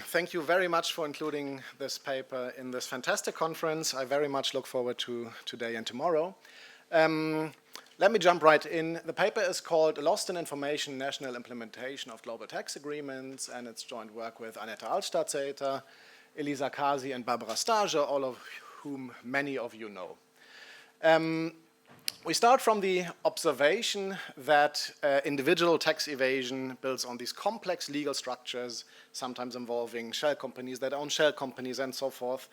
thank you very much for including this paper in this fantastic conference. I very much look forward to today and tomorrow. Let me jump right in. The paper is called Lost in Information, National Implementation of Global Tax Agreements, and it's joint work with Annette Altstadtsäter, Elisa Kasi, and Barbara Stage, all of whom many of you know. We start from the observation that individual tax evasion builds on these complex legal structures, sometimes involving shell companies that own shell companies and so forth,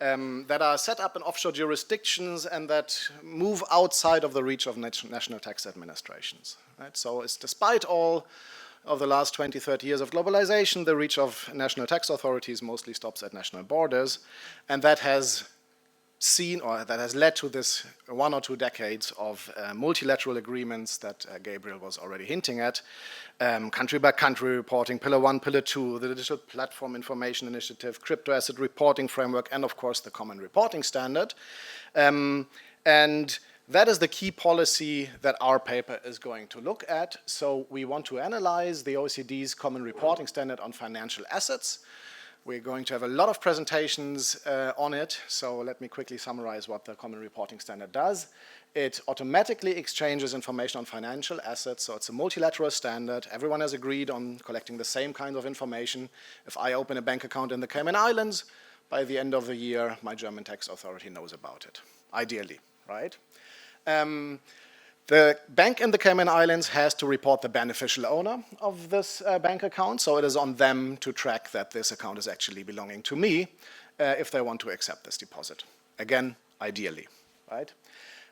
that are set up in offshore jurisdictions and that move outside of the reach of national tax administrations. Right? So it's despite all of the last 20, 30 years of globalization, the reach of national tax authorities mostly stops at national borders, and that has led to this 1 or 2 decades of multilateral agreements that Gabriel was already hinting at, country-by-country reporting, Pillar 1, Pillar 2, the Digital Platform Information Initiative, Crypto Asset Reporting Framework, and of course the Common Reporting Standard. And that is the key policy that our paper is going to look at. So we want to analyze the OECD's Common Reporting Standard on financial assets. We're going to have a lot of presentations on it, so let me quickly summarize what the Common Reporting Standard does. It automatically exchanges information on financial assets, so it's a multilateral standard. Everyone has agreed on collecting the same kind of information. If I open a bank account in the Cayman Islands, by the end of the year, my German tax authority knows about it, ideally, right? The bank in the Cayman Islands has to report the beneficial owner of this bank account, so it is on them to track that this account is actually belonging to me if they want to accept this deposit. Again, ideally, right?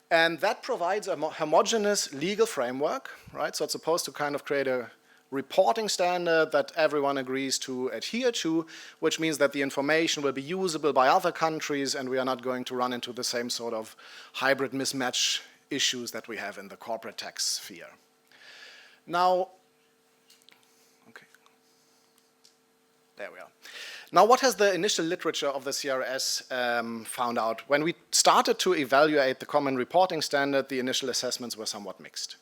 And that provides a homogeneous legal framework, right? So it's supposed to kind of create a reporting standard that everyone agrees to adhere to, which means that the information will be usable by other countries and we are not going to run into the same sort of hybrid mismatch issues that we have in the corporate tax sphere. Now, okay, there we are. Now, what has the initial literature of the CRS found out? When we started to evaluate the Common Reporting Standard, the initial assessments were somewhat mixed.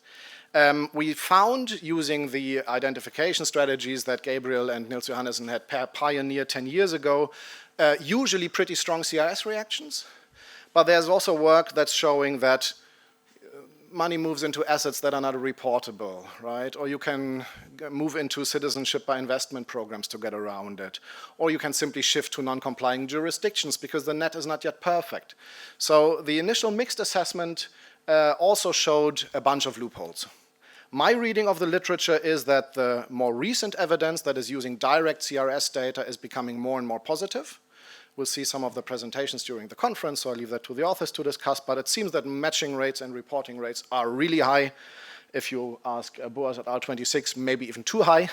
We found, using the identification strategies that Gabriel and Nils Johannessen had pioneered 10 years ago, usually pretty strong CRS reactions, but there's also work that's showing that money moves into assets that are not reportable, right? Or you can move into citizenship by investment programs to get around it. Or you can simply shift to non-complying jurisdictions because the net is not yet perfect. So the initial mixed assessment also showed a bunch of loopholes. My reading of the literature is that the more recent evidence that is using direct CRS data is becoming more and more positive. We'll see some of the presentations during the conference, so I'll leave that to the authors to discuss, but it seems that matching rates and reporting rates are really high. If you ask Boas at R26, maybe even too high.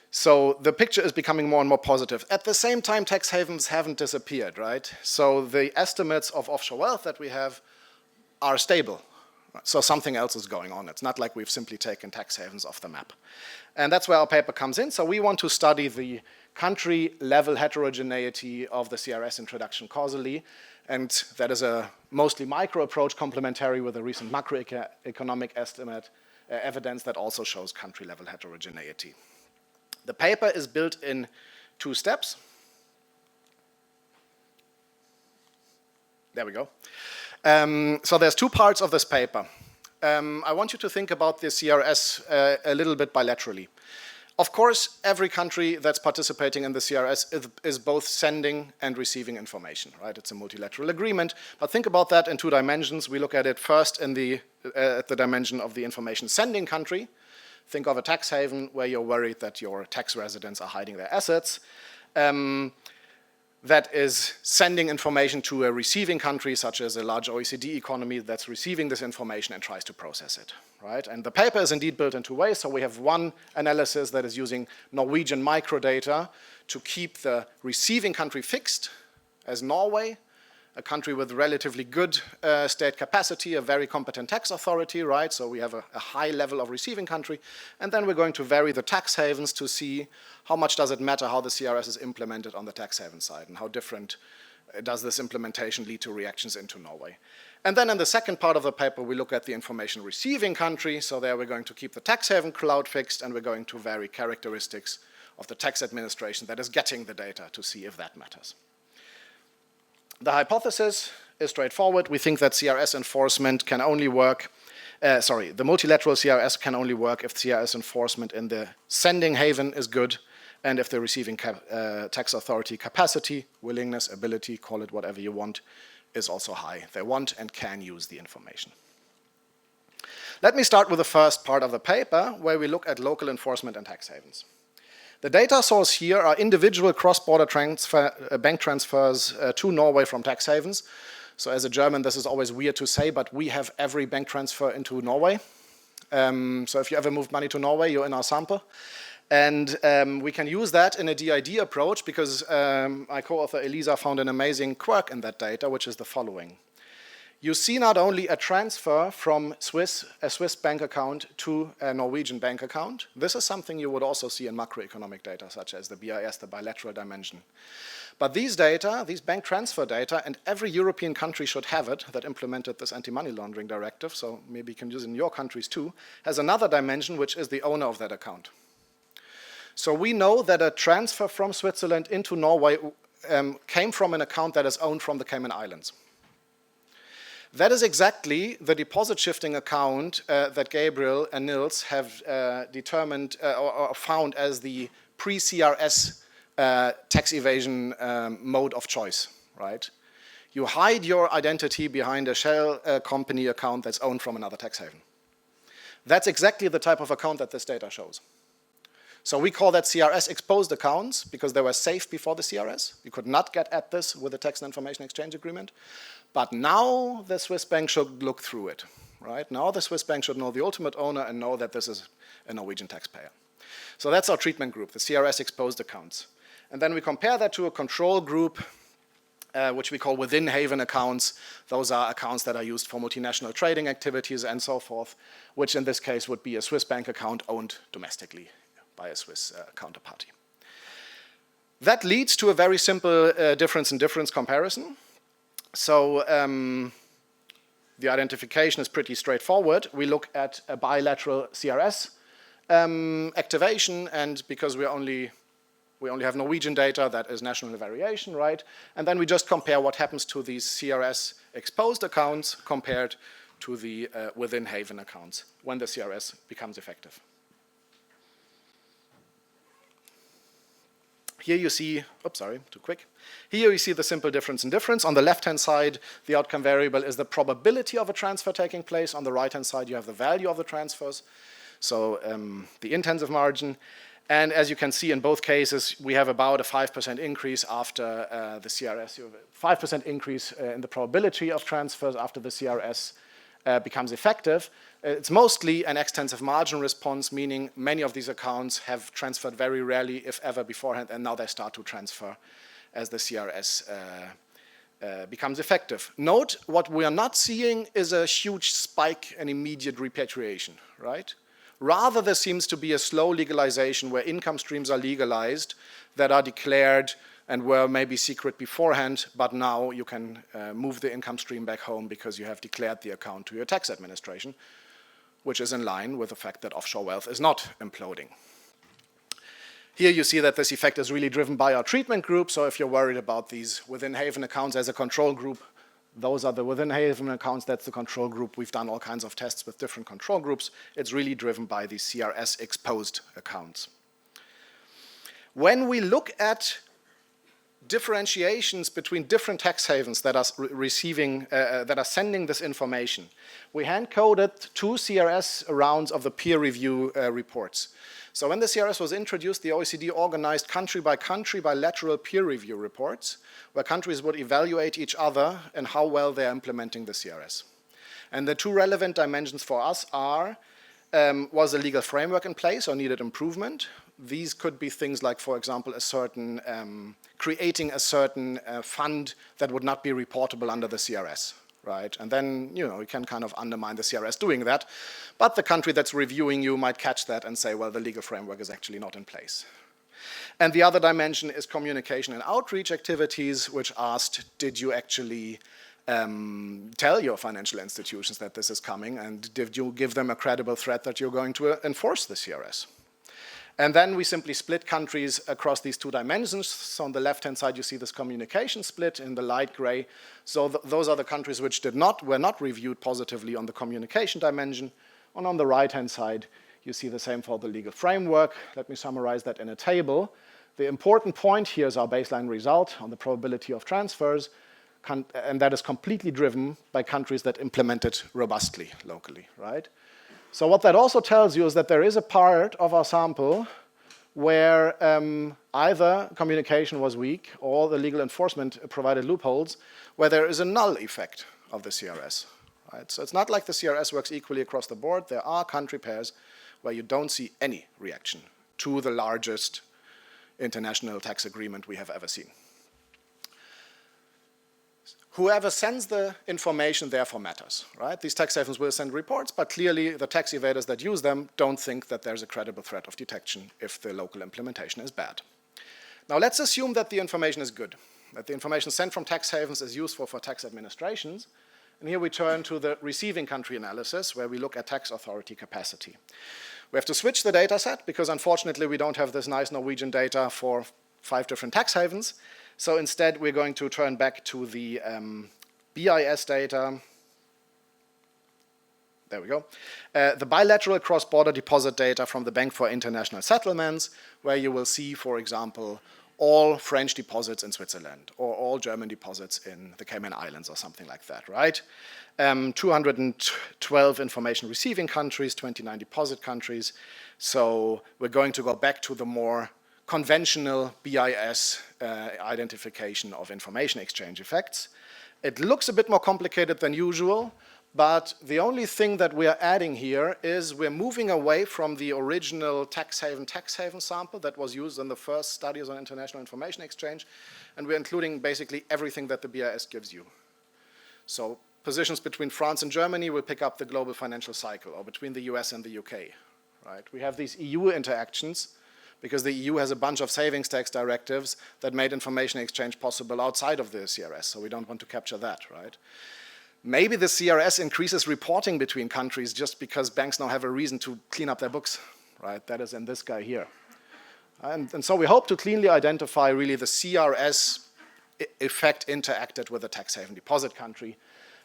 So the picture is becoming more and more positive. At the same time, tax havens haven't disappeared, right? So the estimates of offshore wealth that we have are stable. So something else is going on. It's not like we've simply taken tax havens off the map. And that's where our paper comes in. So we want to study the country-level heterogeneity of the CRS introduction causally, and that is a mostly micro approach complementary with a recent macroeconomic estimate evidence that also shows country-level heterogeneity. The paper is built in 2 steps. There we go. So there's 2 parts of this paper. I want you to think about the CRS a little bit bilaterally. Of course, every country that's participating in the CRS is both sending and receiving information, right? It's a multilateral agreement, but think about that in 2 dimensions. We look at it first in at the dimension of the information sending country. Think of a tax haven where you're worried that your tax residents are hiding their assets. That is sending information to a receiving country, such as a large OECD economy that's receiving this information and tries to process it, right? And the paper is indeed built in 2 ways. So we have one analysis that is using Norwegian microdata to keep the receiving country fixed as Norway, a country with relatively good state capacity, a very competent tax authority, right? So we have a high level of receiving country. And then we're going to vary the tax havens to see how much does it matter how the CRS is implemented on the tax haven side and how different does this implementation lead to reactions into Norway. And then in the second part of the paper, we look at the information receiving country. So there we're going to keep the tax haven cloud fixed and we're going to vary characteristics of the tax administration that is getting the data to see if that matters. The hypothesis is straightforward. We think that CRS enforcement can only work, the multilateral CRS can only work if CRS enforcement in the sending haven is good and if the receiving tax authority capacity, willingness, ability, call it whatever you want, is also high. They want and can use the information. Let me start with the first part of the paper, where we look at local enforcement and tax havens. The data source here are individual cross-border bank transfers to Norway from tax havens. So as a German, this is always weird to say, but we have every bank transfer into Norway. So if you ever moved money to Norway, you're in our sample. And we can use that in a DID approach because my co-author Elisa found an amazing quirk in that data, which is the following. You see not only a transfer from a Swiss bank account to a Norwegian bank account. This is something you would also see in macroeconomic data, such as the BIS, the bilateral dimension. But these data, these bank transfer data, and every European country should have it that implemented this anti-money laundering directive, so maybe you can use it in your countries too, has another dimension, which is the owner of that account. So we know that a transfer from Switzerland into Norway came from an account that is owned from the Cayman Islands. That is exactly the deposit shifting account that Gabriel and Nils have determined or found as the pre-CRS tax evasion mode of choice, right? You hide your identity behind a shell company account that's owned from another tax haven. That's exactly the type of account that this data shows. So we call that CRS exposed accounts because they were safe before the CRS. You could not get at this with the Tax and Information Exchange Agreement. But now the Swiss bank should look through it, right? Now the Swiss bank should know the ultimate owner and know that this is a Norwegian taxpayer. So that's our treatment group, the CRS exposed accounts. And then we compare that to a control group, which we call within haven accounts. Those are accounts that are used for multinational trading activities and so forth, which in this case would be a Swiss bank account owned domestically by a Swiss counterparty. That leads to a very simple difference in difference comparison. So the identification is pretty straightforward. We look at a bilateral CRS activation, and because we only have Norwegian data, that is national variation, right? And then we just compare what happens to these CRS exposed accounts compared to the within haven accounts when the CRS becomes effective. Here you see, oops, sorry, too quick. Here you see the simple difference in difference. On the left-hand side, the outcome variable is the probability of a transfer taking place. On the right-hand side, you have the value of the transfers, so the intensive margin. And as you can see in both cases, we have about a 5% increase after the CRS. You have a 5% increase in the probability of transfers after the CRS becomes effective. It's mostly an extensive margin response, meaning many of these accounts have transferred very rarely, if ever, beforehand, and now they start to transfer as the CRS becomes effective. Note, what we are not seeing is a huge spike and immediate repatriation, right? Rather, there seems to be a slow legalization where income streams are legalized that are declared and were maybe secret beforehand, but now you can move the income stream back home because you have declared the account to your tax administration, which is in line with the fact that offshore wealth is not imploding. Here you see that this effect is really driven by our treatment group, so if you're worried about these within haven accounts as a control group, those are the within haven accounts, that's the control group. We've done all kinds of tests with different control groups. It's really driven by these CRS exposed accounts. When we look at differentiations between different tax havens that are that are sending this information, we hand-coded 2 CRS rounds of the peer review reports. So when the CRS was introduced, the OECD organized country-by-country bilateral peer review reports, where countries would evaluate each other and how well they're implementing the CRS. And the 2 relevant dimensions for us are, was the legal framework in place or needed improvement? These could be things like, for example, a certain creating a certain fund that would not be reportable under the CRS, right? And then, you know, you can kind of undermine the CRS doing that, but the country that's reviewing you might catch that and say, well, the legal framework is actually not in place. And the other dimension is communication and outreach activities, which asked, did you actually tell your financial institutions that this is coming, and did you give them a credible threat that you're going to enforce the CRS? And then we simply split countries across these two dimensions. So on the left-hand side, you see this communication split in the light gray. So those are the countries which were not reviewed positively on the communication dimension. And on the right-hand side, you see the same for the legal framework. Let me summarize that in a table. The important point here is our baseline result on the probability of transfers, and that is completely driven by countries that implemented robustly locally, right? So what that also tells you is that there is a part of our sample where either communication was weak or the legal enforcement provided loopholes, where there is a null effect of the CRS. Right? So it's not like the CRS works equally across the board. There are country pairs where you don't see any reaction to the largest international tax agreement we have ever seen. Whoever sends the information therefore matters, right? These tax havens will send reports, but clearly the tax evaders that use them don't think that there's a credible threat of detection if the local implementation is bad. Now let's assume that the information is good, that the information sent from tax havens is useful for tax administrations. And here we turn to the receiving country analysis, where we look at tax authority capacity. We have to switch the data set because unfortunately we don't have this nice Norwegian data for 5 different tax havens. So instead we're going to turn back to the BIS data. There we go. The bilateral cross-border deposit data from the Bank for International Settlements, where you will see, for example, all French deposits in Switzerland or all German deposits in the Cayman Islands or something like that, right? 212 information receiving countries, 29 deposit countries. So we're going to go back to the more conventional BIS identification of information exchange effects. It looks a bit more complicated than usual, but the only thing that we are adding here is we're moving away from the original tax haven sample that was used in the first studies on international information exchange, and we're including basically everything that the BIS gives you. So positions between France and Germany will pick up the global financial cycle, or between the US and the UK, right? We have these EU interactions because the EU has a bunch of savings tax directives that made information exchange possible outside of the CRS, so we don't want to capture that, right? Maybe the CRS increases reporting between countries just because banks now have a reason to clean up their books, right? That is in this guy here. And so we hope to cleanly identify really the CRS effect interacted with the tax haven deposit country.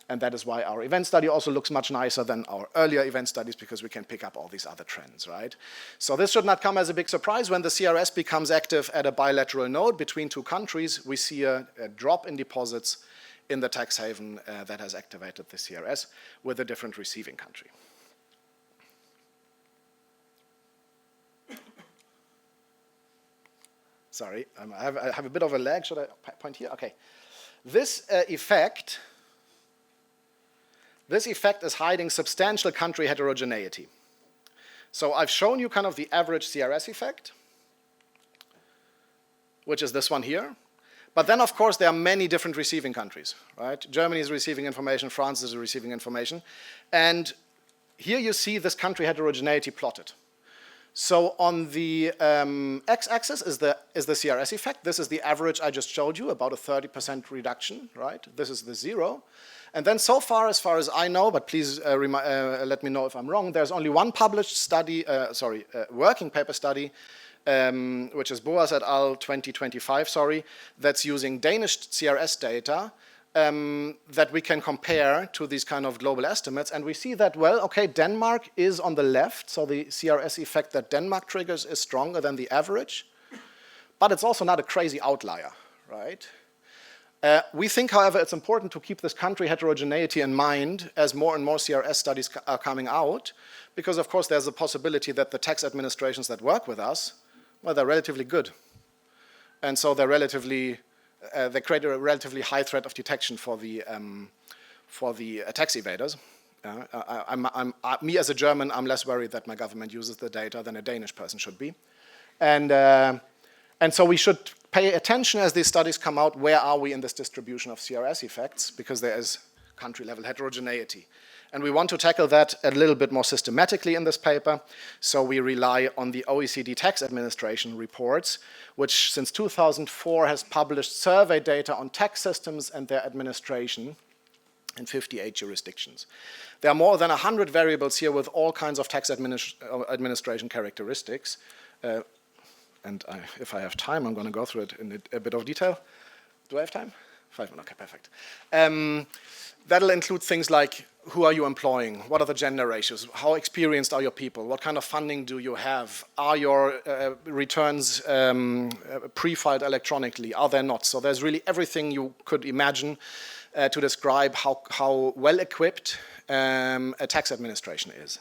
And that is why our event study also looks much nicer than our earlier event studies, because we can pick up all these other trends, right? So this should not come as a big surprise. When the CRS becomes active at a bilateral node between two countries, we see a drop in deposits in the tax haven that has activated the CRS with a different receiving country. Sorry, I have a bit of a lag. Should I point here? Okay. This effect is hiding substantial country heterogeneity. So I've shown you kind of the average CRS effect, which is this one here. But then, of course, there are many different receiving countries, right? Germany is receiving information, France is receiving information. And here you see this country heterogeneity plotted. So on the x-axis is the CRS effect. This is the average I just showed you, about a 30% reduction, right? This is the 0. And then so far as I know, but please let me know if I'm wrong, there's only one published study, working paper study, which is Boas et al. 2025, that's using Danish CRS data that we can compare to these kind of global estimates. And we see that, well, okay, Denmark is on the left, so the CRS effect that Denmark triggers is stronger than the average, but it's also not a crazy outlier, right? We think, however, it's important to keep this country heterogeneity in mind as more and more CRS studies are coming out, because of course there's a possibility that the tax administrations that work with us, well, they're relatively good. And so they're they create a relatively high threat of detection for the tax evaders. Me as a German, I'm less worried that my government uses the data than a Danish person should be. And so we should pay attention as these studies come out, where are we in this distribution of CRS effects, because there is country-level heterogeneity. And we want to tackle that a little bit more systematically in this paper, so we rely on the OECD Tax Administration reports, which since 2004 has published survey data on tax systems and their administration. in 58 jurisdictions. There are more than 100 variables here with all kinds of tax administration characteristics. If I have time, I'm going to go through it in a bit of detail. Do I have time? 5 minutes, okay, perfect. That'll include things like, who are you employing? What are the gender ratios? How experienced are your people? What kind of funding do you have? Are your returns pre-filed electronically? Are they not? So there's really everything you could imagine to describe how well equipped a tax administration is.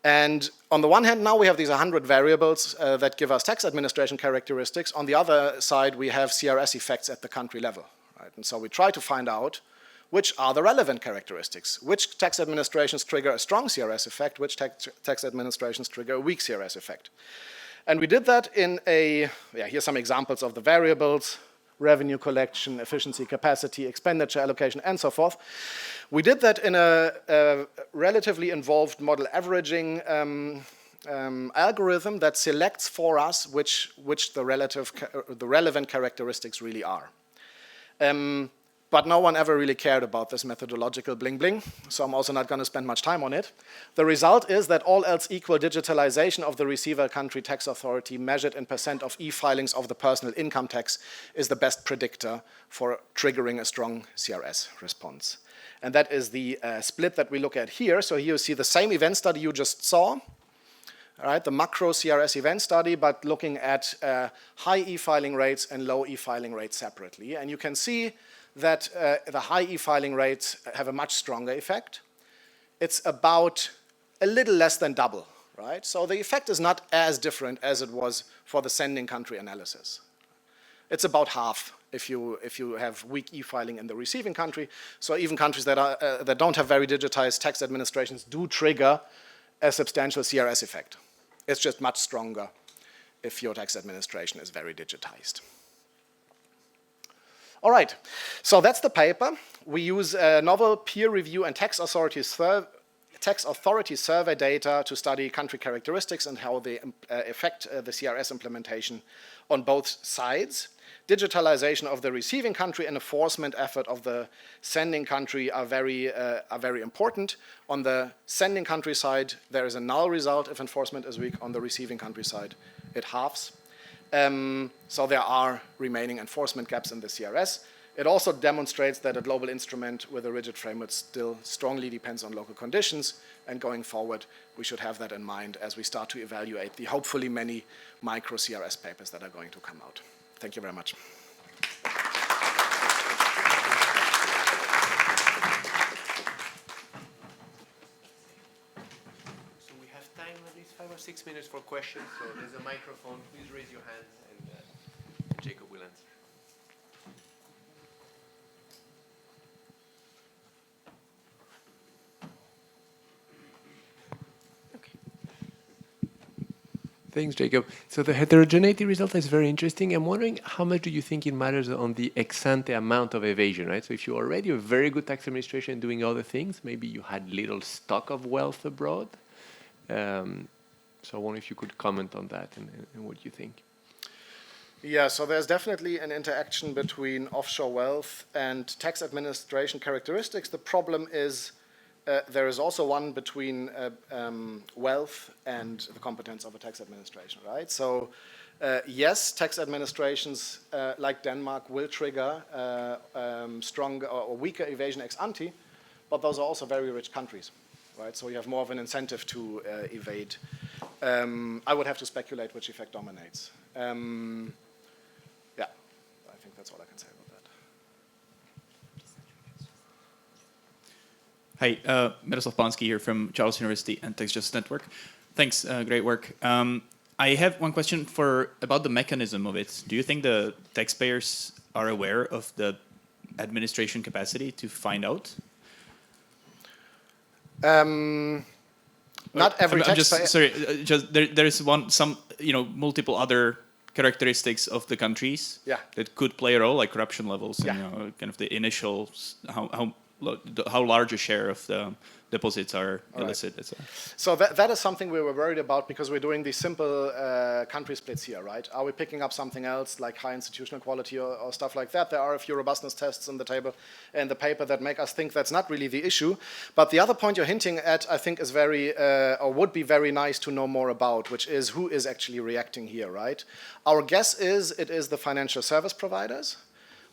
And on the one hand, now we have these 100 variables that give us tax administration characteristics. On the other side, we have CRS effects at the country level. Right? And so we try to find out which are the relevant characteristics. Which tax administrations trigger a strong CRS effect, which tax administrations trigger a weak CRS effect. And we did that in here's some examples of the variables: revenue collection, efficiency, capacity, expenditure allocation, and so forth. We did that in a relatively involved model averaging algorithm that selects for us which the relevant characteristics really are. But no one ever really cared about this methodological bling-bling, so I'm also not going to spend much time on it. The result is that all else equal, digitalization of the receiver country tax authority measured in % of e-filings of the personal income tax is the best predictor for triggering a strong CRS response. And that is the split that we look at here. So here you see the same event study you just saw, all right, the macro CRS event study, but looking at high e-filing rates and low e-filing rates separately. And you can see that the high e-filing rates have a much stronger effect. It's about a little less than double, right? So the effect is not as different as it was for the sending country analysis. It's about half if you have weak e-filing in the receiving country. So even countries that don't have very digitized tax administrations do trigger a substantial CRS effect. It's just much stronger if your tax administration is very digitized. All right, so that's the paper. We use novel peer review and tax authority survey data to study country characteristics and how they affect the CRS implementation on both sides. Digitalization of the receiving country and enforcement effort of the sending country are very important. On the sending country side, there is a null result if enforcement is weak. On the receiving country side, it halves. So there are remaining enforcement gaps in the CRS. It also demonstrates that a global instrument with a rigid framework still strongly depends on local conditions, and going forward, we should have that in mind as we start to evaluate the hopefully many micro CRS papers that are going to come out. Thank you very much. So we have time, at least 5 or 6 minutes for questions. So there's a microphone. Please raise your hand, and Jacob will answer. Thanks, Jacob. So the heterogeneity result is very interesting. I'm wondering how much do you think it matters on the ex-ante amount of evasion, right? So if you're already a very good tax administration doing other things, maybe you had little stock of wealth abroad. So I wonder if you could comment on that and what you think. Yeah, so there's definitely an interaction between offshore wealth and tax administration characteristics. The problem is there is also one between wealth and the competence of a tax administration, right? So yes, tax administrations like Denmark will trigger stronger or weaker evasion ex ante, but those are also very rich countries, right? So you have more of an incentive to evade. I would have to speculate which effect dominates. Yeah, I think that's all I can say about that. Hi, Miroslav Pansky here from Charles University and Tax Justice Network. Thanks, great work. I have one question about the mechanism of it. Do you think the taxpayers are aware of the administration capacity to find out? Not every taxpayer. Sorry, there is multiple other characteristics of the countries that could play a role, like corruption levels, and kind of the initial, how how large a share of the deposits are illicit. So that is something we were worried about because we're doing these simple country splits here, right? Are we picking up something else like high institutional quality or stuff like that? There are a few robustness tests in the table in the paper that make us think that's not really the issue. But the other point you're hinting at, I think, is very or would be very nice to know more about, which is who is actually reacting here, right? Our guess is it is the financial service providers,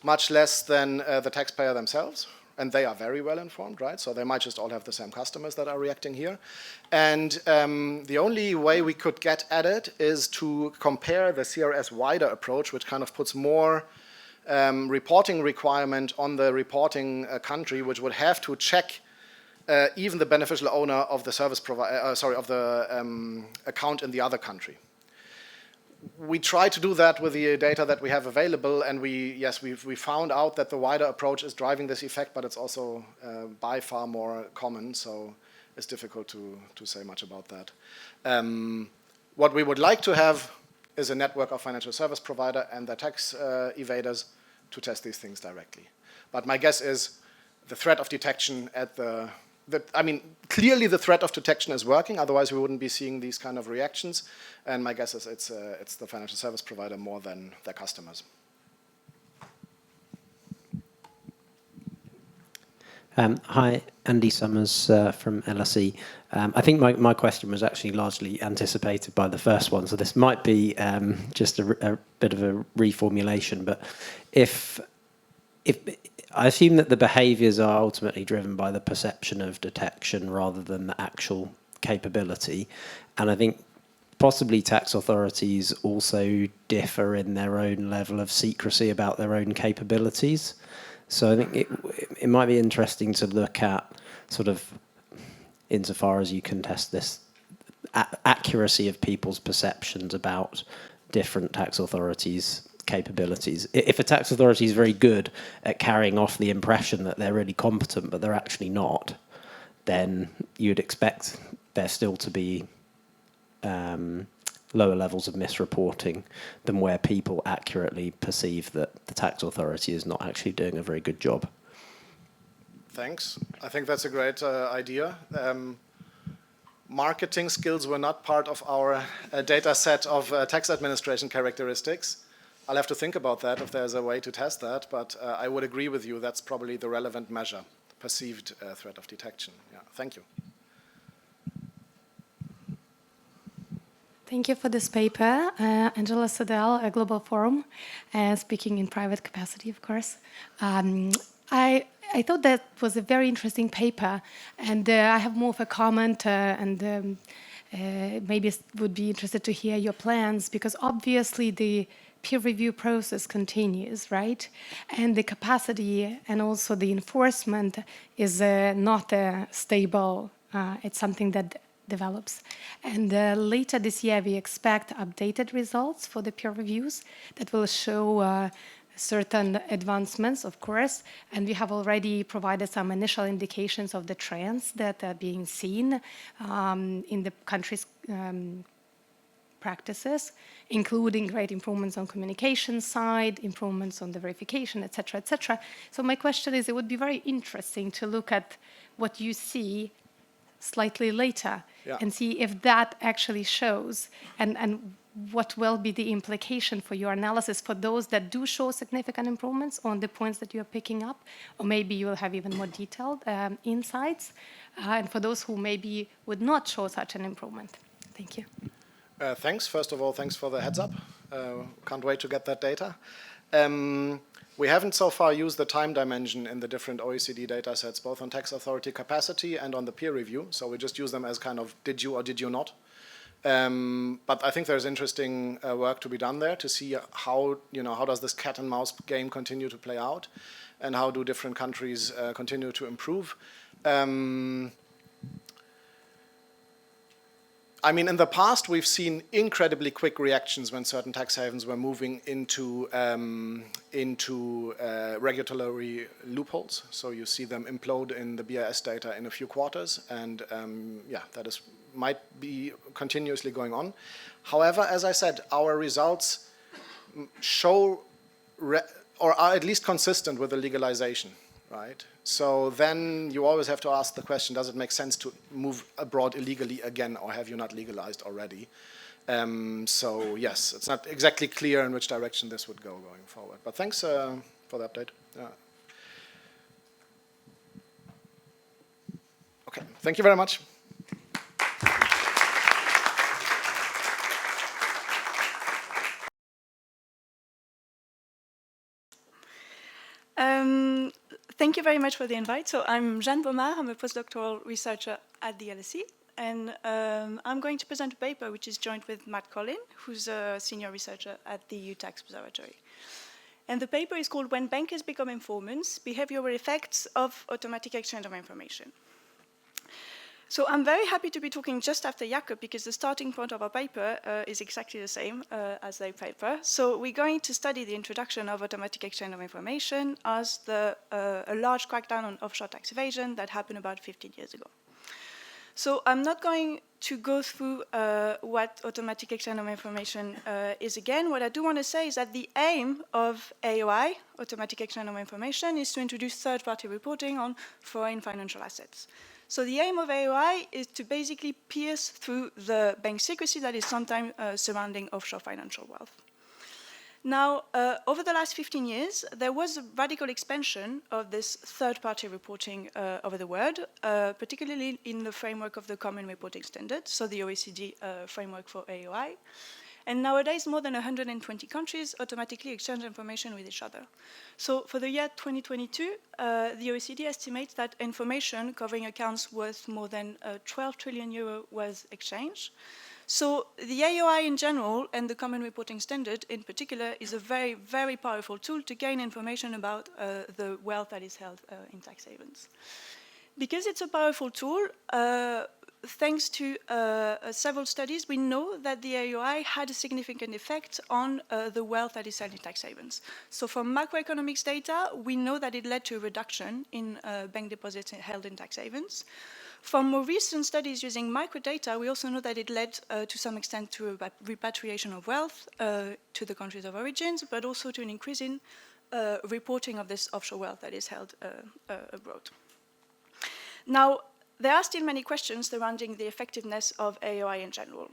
much less than the taxpayer themselves. And they are very well informed, right? So they might just all have the same customers that are reacting here. And the only way we could get at it is to compare the CRS wider approach, which kind of puts more reporting requirement on the reporting country, which would have to check even the beneficial owner of the service provider, of the account in the other country. We try to do that with the data that we have available, and we found out that the wider approach is driving this effect, but it's also by far more common, so it's difficult to say much about that. What we would like to have is a network of financial service provider and their tax evaders to test these things directly. But my guess is the threat of detection at clearly the threat of detection is working, otherwise we wouldn't be seeing these kind of reactions. And my guess is it's the financial service provider more than their customers. Hi, Andy Summers from LSE. I think my question was actually largely anticipated by the first one, so this might be just a bit of a reformulation. But if I assume that the behaviours are ultimately driven by the perception of detection rather than the actual capability, and I think possibly tax authorities also differ in their own level of secrecy about their own capabilities. So I think it might be interesting to look at sort of, insofar as you can test this, accuracy of people's perceptions about different tax authorities' capabilities. If a tax authority is very good at carrying off the impression that they're really competent, but they're actually not, then you'd expect there still to be lower levels of misreporting than where people accurately perceive that the tax authority is not actually doing a very good job. Thanks. I think that's a great idea. Marketing skills were not part of our data set of tax administration characteristics. I'll have to think about that if there's a way to test that, but I would agree with you, that's probably the relevant measure, perceived threat of detection. Yeah, thank you. Thank you for this paper. Angela Sadel, a Global Forum, speaking in private capacity, of course. I thought that was a very interesting paper, and I have more of a comment, and maybe would be interested to hear your plans, because obviously the peer review process continues, right? And the capacity and also the enforcement is not stable. It's something that develops. And later this year, we expect updated results for the peer reviews that will show certain advancements, of course, and we have already provided some initial indications of the trends that are being seen in the country's practices, including great improvements on communication side, improvements on the verification, etc., etc. So my question is, it would be very interesting to look at what you see slightly later, yeah, and see if that actually shows, and what will be the implication for your analysis for those that do show significant improvements on the points that you are picking up, or maybe you will have even more detailed insights, and for those who maybe would not show such an improvement. Thank you. Thanks. First of all, thanks for the heads up. Can't wait to get that data. We haven't so far used the time dimension in the different OECD data sets, both on tax authority capacity and on the peer review. So we just use them as kind of did you or did you not. But I think there's interesting work to be done there to see how does this cat and mouse game continue to play out, and how do different countries continue to improve. I mean, in the past, we've seen incredibly quick reactions when certain tax havens were moving into regulatory loopholes. So you see them implode in the BIS data in a few quarters, and yeah, that might be continuously going on. However, as I said, our results show or are at least consistent with the legalization. right? So then you always have to ask the question, does it make sense to move abroad illegally again, or have you not legalized already? So yes, it's not exactly clear in which direction this would go going forward. But thanks for the update. Yeah. Okay, thank you very much. Thank you very much for the invite. So I'm Jeanne Baumard. I'm a postdoctoral researcher at the LSE. And I'm going to present a paper which is joined with Matt Collin, who's a senior researcher at the EU Tax Observatory. And the paper is called When Bankers Become Informants, Behavioral Effects of Automatic Exchange of Information. So I'm very happy to be talking just after Jakob because the starting point of our paper is exactly the same as their paper. So we're going to study the introduction of automatic exchange of information as a large crackdown on offshore tax evasion that happened about 15 years ago. So I'm not going to go through what automatic exchange of information is again. What I do want to say is that the aim of AOI, automatic exchange of information, is to introduce third-party reporting on foreign financial assets. So the aim of AOI is to basically pierce through the bank secrecy that is sometimes surrounding offshore financial wealth. Now, over the last 15 years, there was a radical expansion of this third-party reporting over the world, particularly in the framework of the Common Reporting Standard, so the OECD framework for AOI. And nowadays, more than 120 countries automatically exchange information with each other. So for the year 2022, the OECD estimates that information covering accounts worth more than 12 trillion euro was exchanged. So the AOI in general and the Common Reporting Standard in particular is a very, very powerful tool to gain information about the wealth that is held in tax havens. Because it's a powerful tool, thanks to several studies, we know that the AOI had a significant effect on the wealth that is held in tax havens. So from macroeconomics data, we know that it led to a reduction in bank deposits held in tax havens. From more recent studies using microdata, we also know that it led to some extent to a repatriation of wealth to the countries of origins, but also to an increase in reporting of this offshore wealth that is held abroad. Now, there are still many questions surrounding the effectiveness of AOI in general.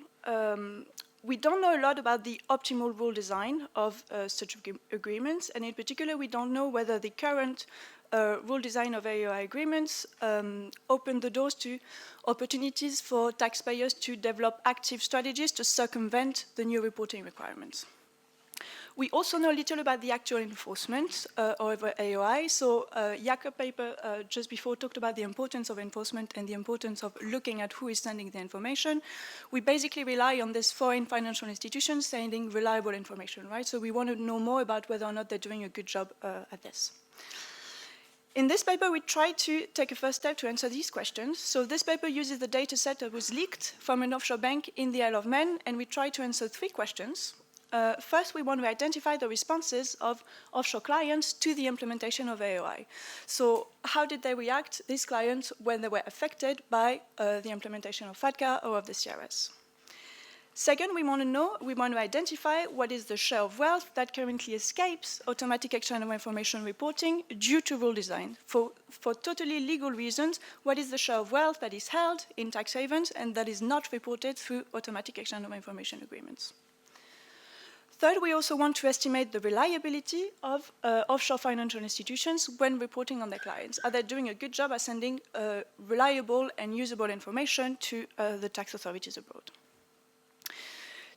We don't know a lot about the optimal rule design of such agreements, and in particular, we don't know whether the current rule design of AOI agreements open the doors to opportunities for taxpayers to develop active strategies to circumvent the new reporting requirements. We also know little about the actual enforcement over AOI. So Jakob paper just before talked about the importance of enforcement and the importance of looking at who is sending the information. We basically rely on these foreign financial institutions sending reliable information, right? So we want to know more about whether or not they're doing a good job at this. In this paper, we tried to take a first step to answer these questions. So this paper uses the data set that was leaked from an offshore bank in the Isle of Man, and we tried to answer 3 questions. First, we want to identify the responses of offshore clients to the implementation of AOI. So how did they react, these clients, when they were affected by the implementation of FATCA or of the CRS? Second, we want to identify what is the share of wealth that currently escapes automatic exchange of information reporting due to rule design. For totally legal reasons, what is the share of wealth that is held in tax havens and that is not reported through automatic exchange of information agreements? Third, we also want to estimate the reliability of offshore financial institutions when reporting on their clients. Are they doing a good job at sending reliable and usable information to the tax authorities abroad?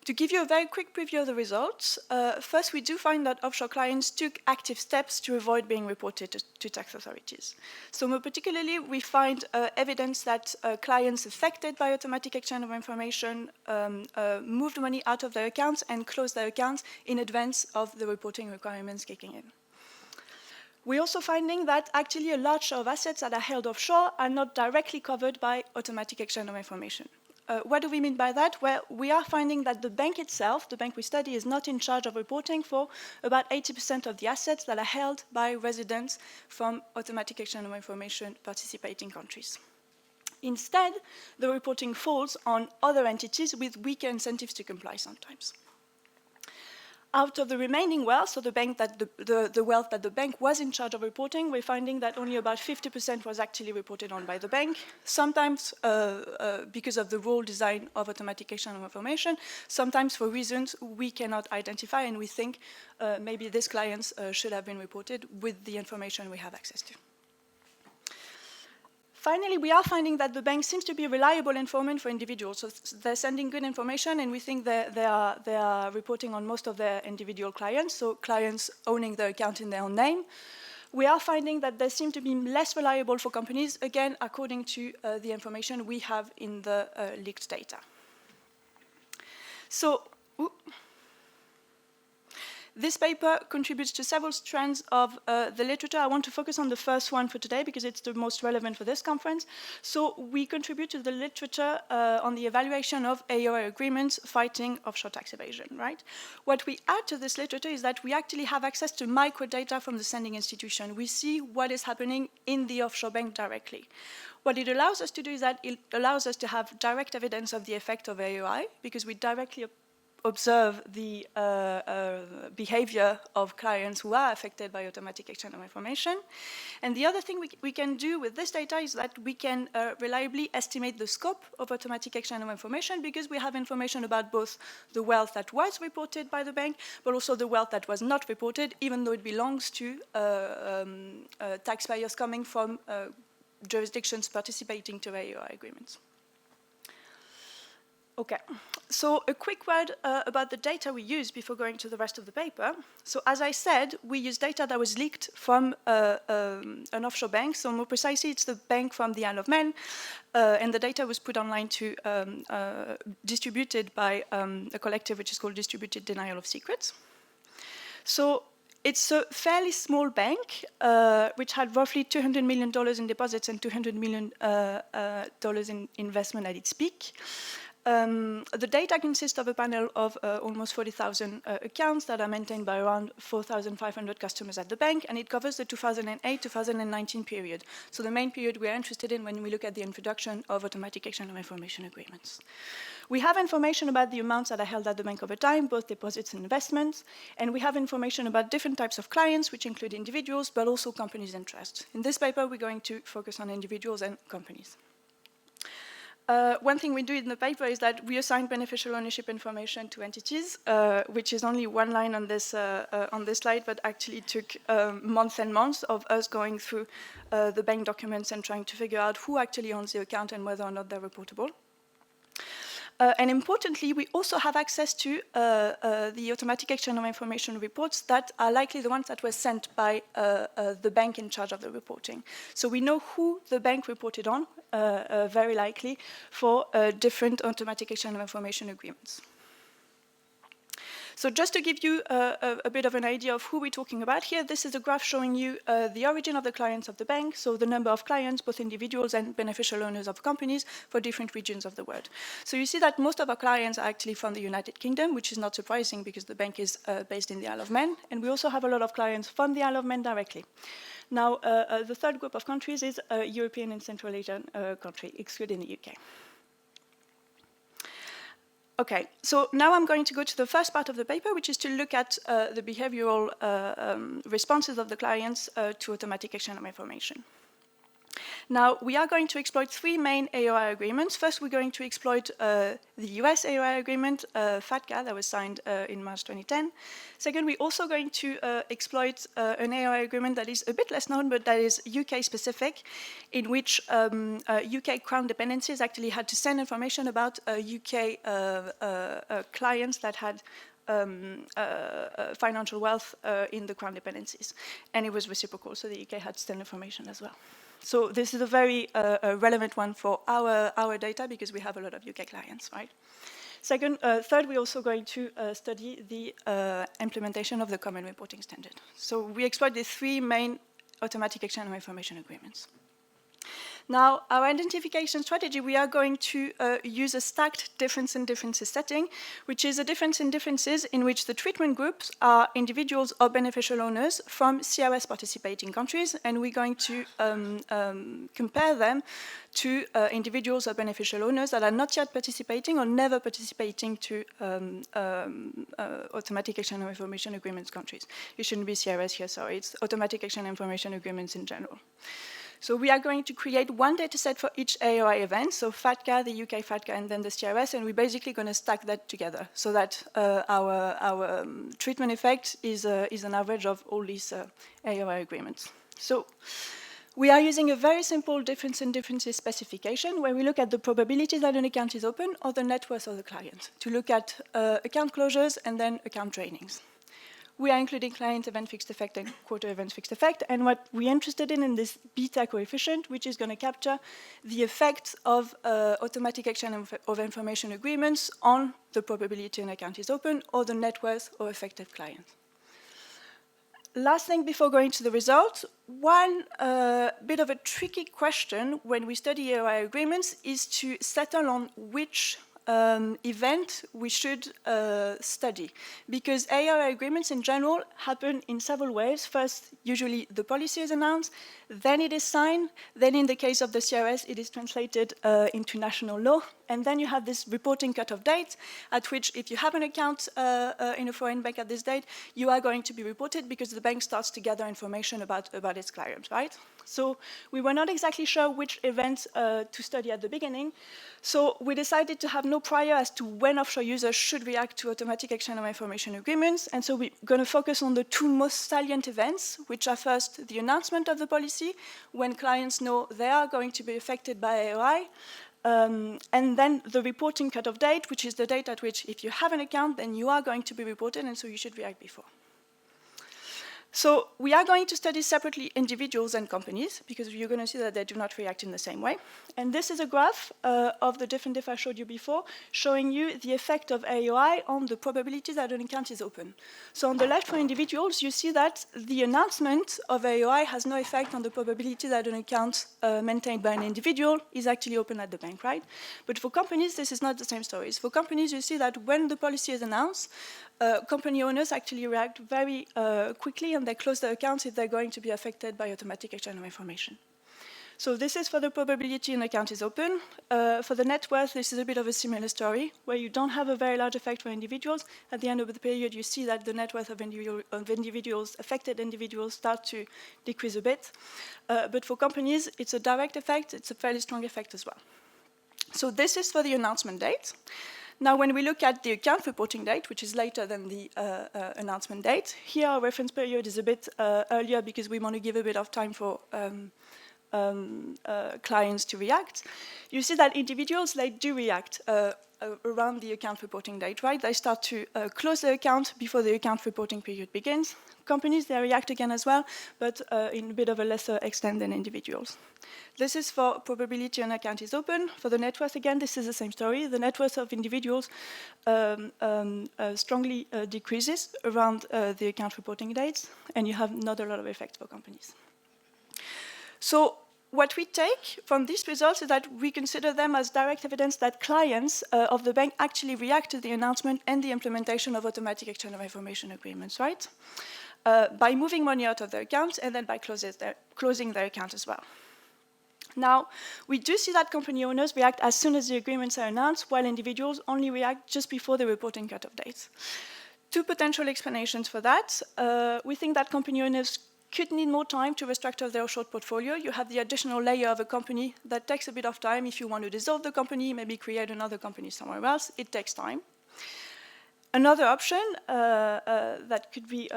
To give you a very quick preview of the results, first we do find that offshore clients took active steps to avoid being reported to tax authorities. So more particularly, we find evidence that clients affected by automatic exchange of information moved money out of their accounts and closed their accounts in advance of the reporting requirements kicking in. We're also finding that actually a large share of assets that are held offshore are not directly covered by automatic exchange of information. What do we mean by that? Well, we are finding that the bank itself, the bank we study, is not in charge of reporting for about 80% of the assets that are held by residents from automatic exchange of information participating countries. Instead, the reporting falls on other entities with weaker incentives to comply sometimes. out of the remaining wealth, so the bank that the wealth that the bank was in charge of reporting, we're finding that only about 50% was actually reported on by the bank. Sometimes because of the rule design of automatic exchange of information, sometimes for reasons we cannot identify, and we think maybe these clients should have been reported with the information we have access to. Finally, we are finding that the bank seems to be a reliable informant for individuals. So they're sending good information, and we think that they are reporting on most of their individual clients, so clients owning the account in their own name. We are finding that they seem to be less reliable for companies, again, according to the information we have in the leaked data. So, this paper contributes to several strands of the literature. I want to focus on the first one for today because it's the most relevant for this conference. So we contribute to the literature on the evaluation of AOI agreements fighting offshore tax evasion, right? What we add to this literature is that we actually have access to microdata from the sending institution. We see what is happening in the offshore bank directly. What it allows us to do is that it allows us to have direct evidence of the effect of AOI because we directly observe the behavior of clients who are affected by automatic exchange of information. And the other thing we can do with this data is that we can reliably estimate the scope of automatic exchange of information because we have information about both the wealth that was reported by the bank, but also the wealth that was not reported, even though it belongs to taxpayers coming from jurisdictions participating to AOI agreements. Okay, so a quick word about the data we use before going to the rest of the paper. So as I said, we use data that was leaked from an offshore bank. So more precisely, it's the bank from the Isle of Man. And the data was put online to distributed by a collective which is called Distributed Denial of Secrets. So it's a fairly small bank, which had roughly $200 million in deposits and $200 million in investment at its peak. The data consists of a panel of almost 40,000 accounts that are maintained by around 4,500 customers at the bank, and it covers the 2008-2019 period. So the main period we are interested in when we look at the introduction of automatic exchange of information agreements. We have information about the amounts that are held at the bank over time, both deposits and investments, and we have information about different types of clients, which include individuals, but also companies' interests. In this paper, we're going to focus on individuals and companies. One thing we do in the paper is that we assign beneficial ownership information to entities, which is only one line on this slide, but actually took months and months of us going through the bank documents and trying to figure out who actually owns the account and whether or not they're reportable. And importantly, we also have access to the automatic exchange of information reports that are likely the ones that were sent by the bank in charge of the reporting. So we know who the bank reported on, very likely, for different automatic exchange of information agreements. So just to give you a bit of an idea of who we're talking about here, this is a graph showing you the origin of the clients of the bank, so the number of clients, both individuals and beneficial owners of companies for different regions of the world. So you see that most of our clients are actually from the United Kingdom, which is not surprising because the bank is based in the Isle of Man, and we also have a lot of clients from the Isle of Man directly. Now, the third group of countries is a European and Central Asian country, excluding the UK. Okay, so now I'm going to go to the first part of the paper, which is to look at the behavioral responses of the clients to automatic exchange of information. Now, we are going to exploit three main AOI agreements. First, we're going to exploit the US AOI agreement, FATCA, that was signed in March 2010. Second, we're also going to exploit an AOI agreement that is a bit less known, but that is UK-specific, in which UK Crown dependencies actually had to send information about UK clients that had financial wealth in the Crown dependencies. And it was reciprocal, so the UK had to send information as well. So this is a very relevant one for our data because we have a lot of UK clients, right? Third, we're also going to study the implementation of the Common Reporting Standard. So we exploit the three main automatic exchange of information agreements. Now, our identification strategy, we are going to use a stacked difference in differences setting, which is a difference in differences in which the treatment groups are individuals or beneficial owners from CRS participating countries, and we're going to compare them to individuals or beneficial owners that are not yet participating or never participating to automatic exchange of information agreements countries. It shouldn't be CRS here, sorry, it's automatic exchange of information agreements in general. So we are going to create one data set for each AOI event, so FATCA, the UK FATCA, and then the CRS, and we're basically going to stack that together so that our treatment effect is an average of all these AOI agreements. So we are using a very simple difference in differences specification where we look at the probability that an account is open or the net worth of the client to look at account closures and then account drainings. We are including client event fixed effect and quarter event fixed effect. And what we're interested in this beta coefficient, which is going to capture the effect of automatic exchange of information agreements on the probability an account is open or the net worth of affected client. Last thing before going to the results, one bit of a tricky question when we study AOI agreements is to settle on which event we should study. Because AOI agreements in general happen in several ways. First, usually the policy is announced, then it is signed, then in the case of the CRS, it is translated into national law, and then you have this reporting cutoff date at which if you have an account in a foreign bank at this date, you are going to be reported because the bank starts to gather information about its clients, right? So we were not exactly sure which event to study at the beginning. So we decided to have no prior as to when offshore users should react to automatic exchange of information agreements. And so we're going to focus on the two most salient events, which are first the announcement of the policy, when clients know they are going to be affected by AOI, and then the reporting cutoff date, which is the date at which if you have an account, then you are going to be reported, and so you should react before. So we are going to study separately individuals and companies, because you're going to see that they do not react in the same way. And this is a graph of the different diff I showed you before, showing you the effect of AOI on the probability that an account is open. So on the left for individuals, you see that the announcement of AOI has no effect on the probability that an account maintained by an individual is actually open at the bank, right? But for companies, this is not the same story. For companies, you see that when the policy is announced, company owners actually react very quickly and they close their accounts if they're going to be affected by automatic exchange of information. So this is for the probability an account is open. For the net worth, this is a bit of a similar story, where you don't have a very large effect for individuals. At the end of the period, you see that the net worth of individuals, affected individuals, start to decrease a bit. But for companies, it's a direct effect. It's a fairly strong effect as well. So this is for the announcement date. Now, when we look at the account reporting date, which is later than the announcement date, here our reference period is a bit earlier because we want to give a bit of time for clients to react. You see that individuals, they do react around the account reporting date, right? They start to close their account before the account reporting period begins. Companies, they react again as well, but in a bit of a lesser extent than individuals. This is for probability an account is open. For the net worth, again, this is the same story. The net worth of individuals strongly decreases around the account reporting dates, and you have not a lot of effect for companies. So what we take from these results is that we consider them as direct evidence that clients of the bank actually react to the announcement and the implementation of automatic exchange of information agreements, right? By moving money out of their accounts and then by closing their account as well. Now, we do see that company owners react as soon as the agreements are announced, while individuals only react just before the reporting cutoff dates. Two potential explanations for that. We think that company owners could need more time to restructure their short portfolio. You have the additional layer of a company that takes a bit of time. If you want to dissolve the company, maybe create another company somewhere else, it takes time. Another option that could be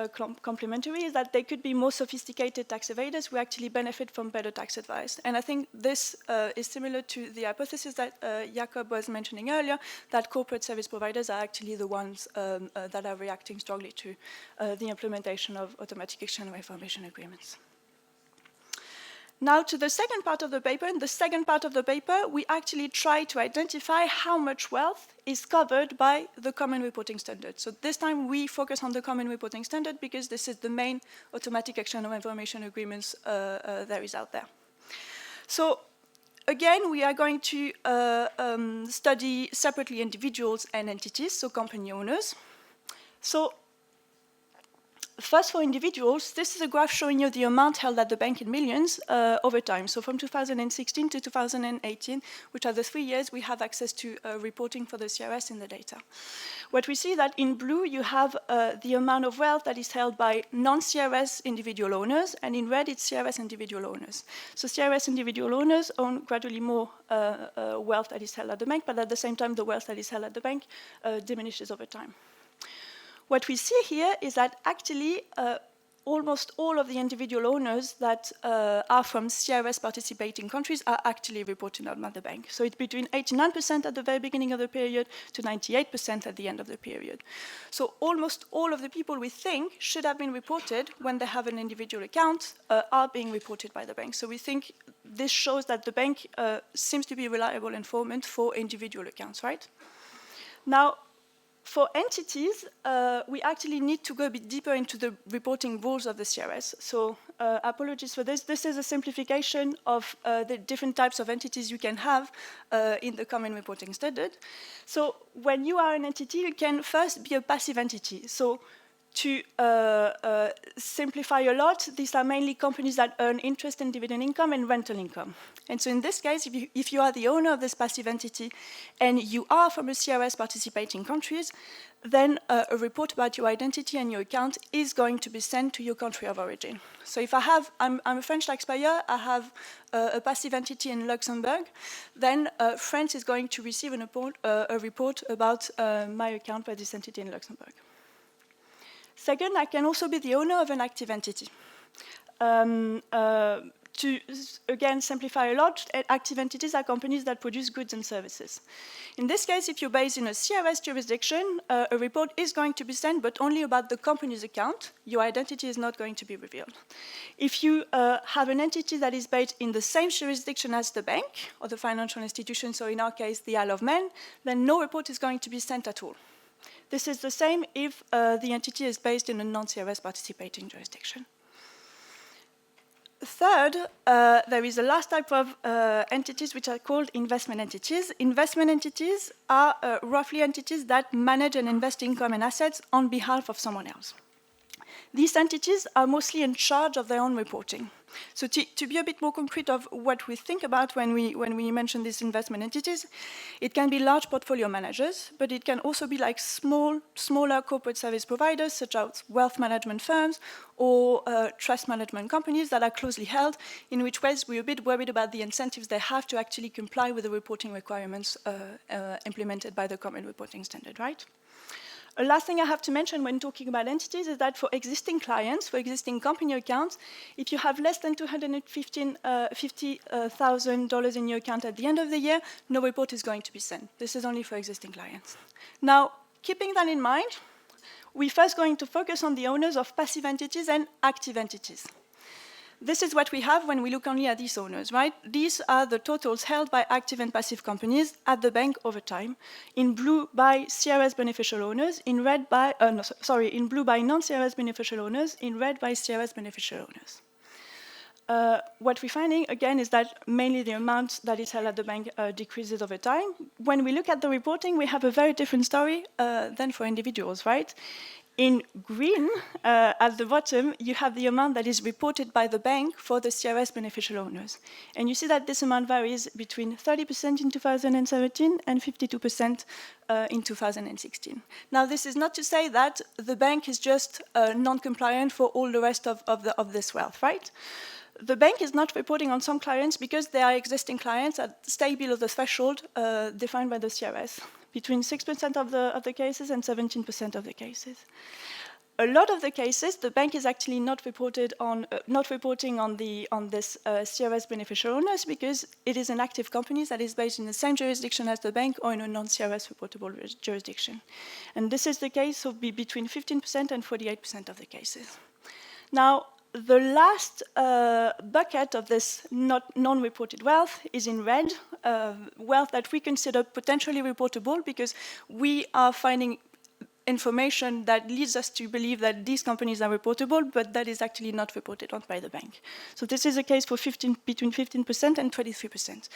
complementary is that they could be more sophisticated tax evaders who actually benefit from better tax advice. And I think this is similar to the hypothesis that Jakob was mentioning earlier, that corporate service providers are actually the ones that are reacting strongly to the implementation of automatic exchange of information agreements. Now to the second part of the paper. In the second part of the paper, we actually try to identify how much wealth is covered by the common reporting standard. So this time we focus on the common reporting standard because this is the main automatic exchange of information agreements there is out there. So again, we are going to study separately individuals and entities, so company owners. So first, for individuals, this is a graph showing you the amount held at the bank in millions over time. So from 2016 to 2018, which are the 3 years we have access to reporting for the CRS in the data. What we see that in blue, you have the amount of wealth that is held by non-CRS individual owners, and in red, it's CRS individual owners. So CRS individual owners own gradually more wealth that is held at the bank, but at the same time, the wealth that is held at the bank diminishes over time. What we see here is that actually almost all of the individual owners that are from CRS participating countries are actually reported on by the bank. So it's between 89% at the very beginning of the period to 98% at the end of the period. So almost all of the people we think should have been reported when they have an individual account are being reported by the bank. So we think this shows that the bank seems to be a reliable informant for individual accounts, right? Now, for entities, we actually need to go a bit deeper into the reporting rules of the CRS. So apologies for this. This is a simplification of the different types of entities you can have in the Common Reporting Standard. So when you are an entity, you can first be a passive entity. So to simplify a lot, these are mainly companies that earn interest and dividend income and rental income. And so in this case, if you are the owner of this passive entity and you are from a CRS participating countries, then a report about your identity and your account is going to be sent to your country of origin. So if I'm a French taxpayer, I have a passive entity in Luxembourg, then France is going to receive a report about my account by this entity in Luxembourg. Second, I can also be the owner of an active entity. To, again, simplify a lot, active entities are companies that produce goods and services. In this case, if you're based in a CRS jurisdiction, a report is going to be sent, but only about the company's account. Your identity is not going to be revealed. If you have an entity that is based in the same jurisdiction as the bank or the financial institution, so in our case, the Isle of Man, then no report is going to be sent at all. This is the same if the entity is based in a non-CRS participating jurisdiction. Third, there is a last type of entities which are called investment entities. Investment entities are roughly entities that manage and invest income and assets on behalf of someone else. These entities are mostly in charge of their own reporting. So to be a bit more concrete of what we think about when we mention these investment entities, it can be large portfolio managers, but it can also be like smaller corporate service providers, such as wealth management firms or trust management companies that are closely held, in which ways we're a bit worried about the incentives they have to actually comply with the reporting requirements implemented by the Common Reporting Standard, right? A last thing I have to mention when talking about entities is that for existing clients, for existing company accounts, if you have less than $250,000 in your account at the end of the year, no report is going to be sent. This is only for existing clients. Now, keeping that in mind, we're first going to focus on the owners of passive entities and active entities. This is what we have when we look only at these owners, right? These are the totals held by active and passive companies at the bank over time. In blue by CRS beneficial owners, in red by, in blue by non-CRS beneficial owners, in red by CRS beneficial owners. What we're finding, again, is that mainly the amount that is held at the bank decreases over time. When we look at the reporting, we have a very different story than for individuals, right? In green, at the bottom, you have the amount that is reported by the bank for the CRS beneficial owners. And you see that this amount varies between 30% in 2017 and 52% in 2016. Now, this is not to say that the bank is just non-compliant for all the rest of this wealth, right? The bank is not reporting on some clients because they are existing clients that stay below the threshold defined by the CRS, between 6% of the cases and 17% of the cases. A lot of the cases, the bank is actually not reporting on this CRS beneficial owners because it is an active company that is based in the same jurisdiction as the bank or in a non-CRS reportable jurisdiction. And this is the case of between 15% and 48% of the cases. Now, the last bucket of this non-reported wealth is in red, wealth that we consider potentially reportable because we are finding information that leads us to believe that these companies are reportable, but that is actually not reported on by the bank. So this is a case for between 15% and 23%.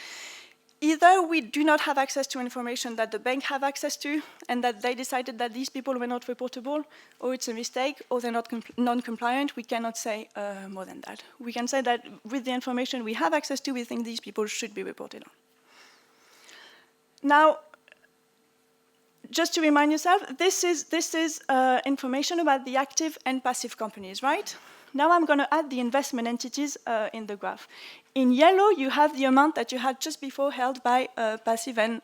Either we do not have access to information that the bank have access to, and that they decided that these people were not reportable, or it's a mistake, or they're not non-compliant. We cannot say more than that. We can say that with the information we have access to, we think these people should be reported on. Now, just to remind yourself, this is information about the active and passive companies, right? Now I'm going to add the investment entities in the graph. In yellow, you have the amount that you had just before held by passive and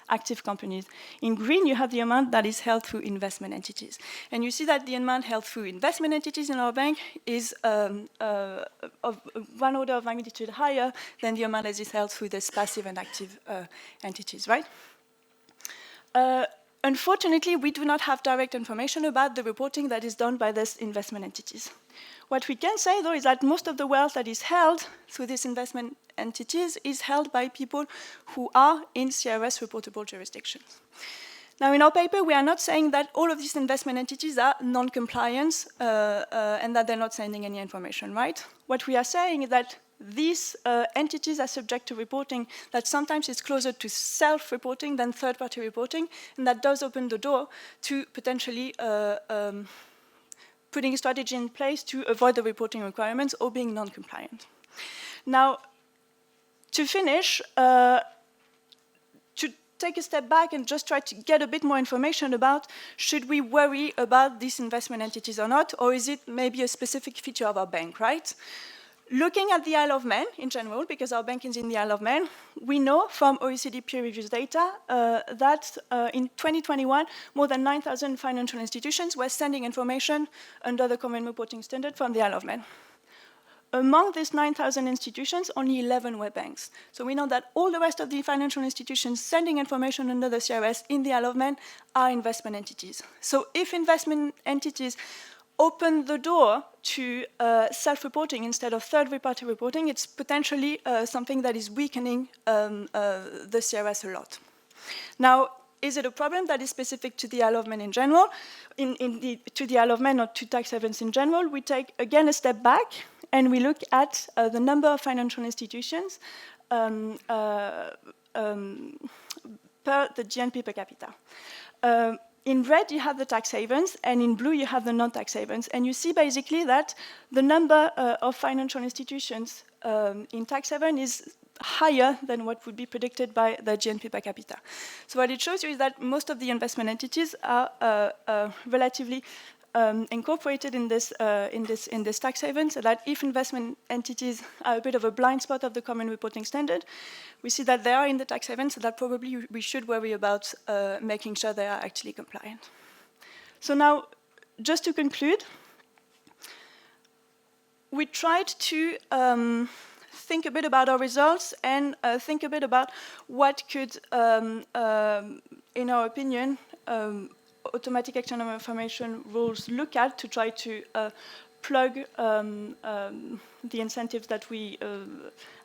active companies. In green, you have the amount that is held through investment entities. And you see that the amount held through investment entities in our bank is of one order of magnitude higher than the amount that is held through this passive and active entities, right? Unfortunately, we do not have direct information about the reporting that is done by these investment entities. What we can say, though, is that most of the wealth that is held through these investment entities is held by people who are in CRS reportable jurisdictions. Now, in our paper, we are not saying that all of these investment entities are non-compliant and that they're not sending any information, right? What we are saying is that these entities are subject to reporting that sometimes is closer to self-reporting than third-party reporting, and that does open the door to potentially putting a strategy in place to avoid the reporting requirements or being non-compliant. Now, to finish, to take a step back and just try to get a bit more information about should we worry about these investment entities or not, or is it maybe a specific feature of our bank, right? Looking at the Isle of Man in general, because our bank is in the Isle of Man, we know from OECD peer reviews data that in 2021, more than 9,000 financial institutions were sending information under the Common Reporting Standard from the Isle of Man. Among these 9,000 institutions, only 11 were banks. So we know that all the rest of the financial institutions sending information under the CRS in the Isle of Man are investment entities. So if investment entities open the door to self-reporting instead of third-party reporting, it's potentially something that is weakening the CRS a lot. Now, is it a problem that is specific to the Isle of Man in general? To the Isle of Man or to tax havens in general, we take, again, a step back and we look at the number of financial institutions per the GNP per capita. In red, you have the tax havens, and in blue, you have the non-tax havens. And you see basically that the number of financial institutions in tax haven is higher than what would be predicted by the GNP per capita. So what it shows you is that most of the investment entities are relatively incorporated in this tax haven, so that if investment entities are a bit of a blind spot of the Common Reporting Standard, we see that they are in the tax haven, so that probably we should worry about making sure they are actually compliant. So now, just to conclude, we tried to think a bit about our results and think a bit about what could, in our opinion, automatic exchange of information rules look at to try to plug the incentives that we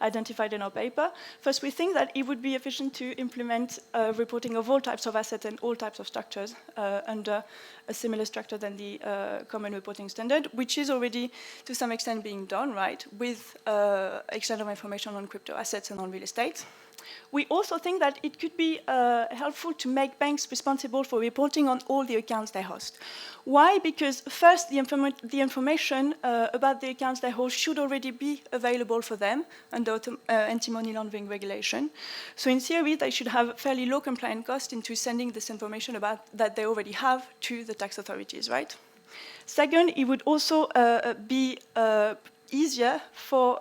identified in our paper. First, we think that it would be efficient to implement reporting of all types of assets and all types of structures under a similar structure than the Common Reporting Standard, which is already to some extent being done, right, with exchange of information on crypto assets and on real estate. We also think that it could be helpful to make banks responsible for reporting on all the accounts they host. Why? Because first, the information about the accounts they host should already be available for them under anti-money laundering regulation. So in theory, they should have fairly low compliance cost into sending this information about that they already have to the tax authorities, right? Second, it would also be easier for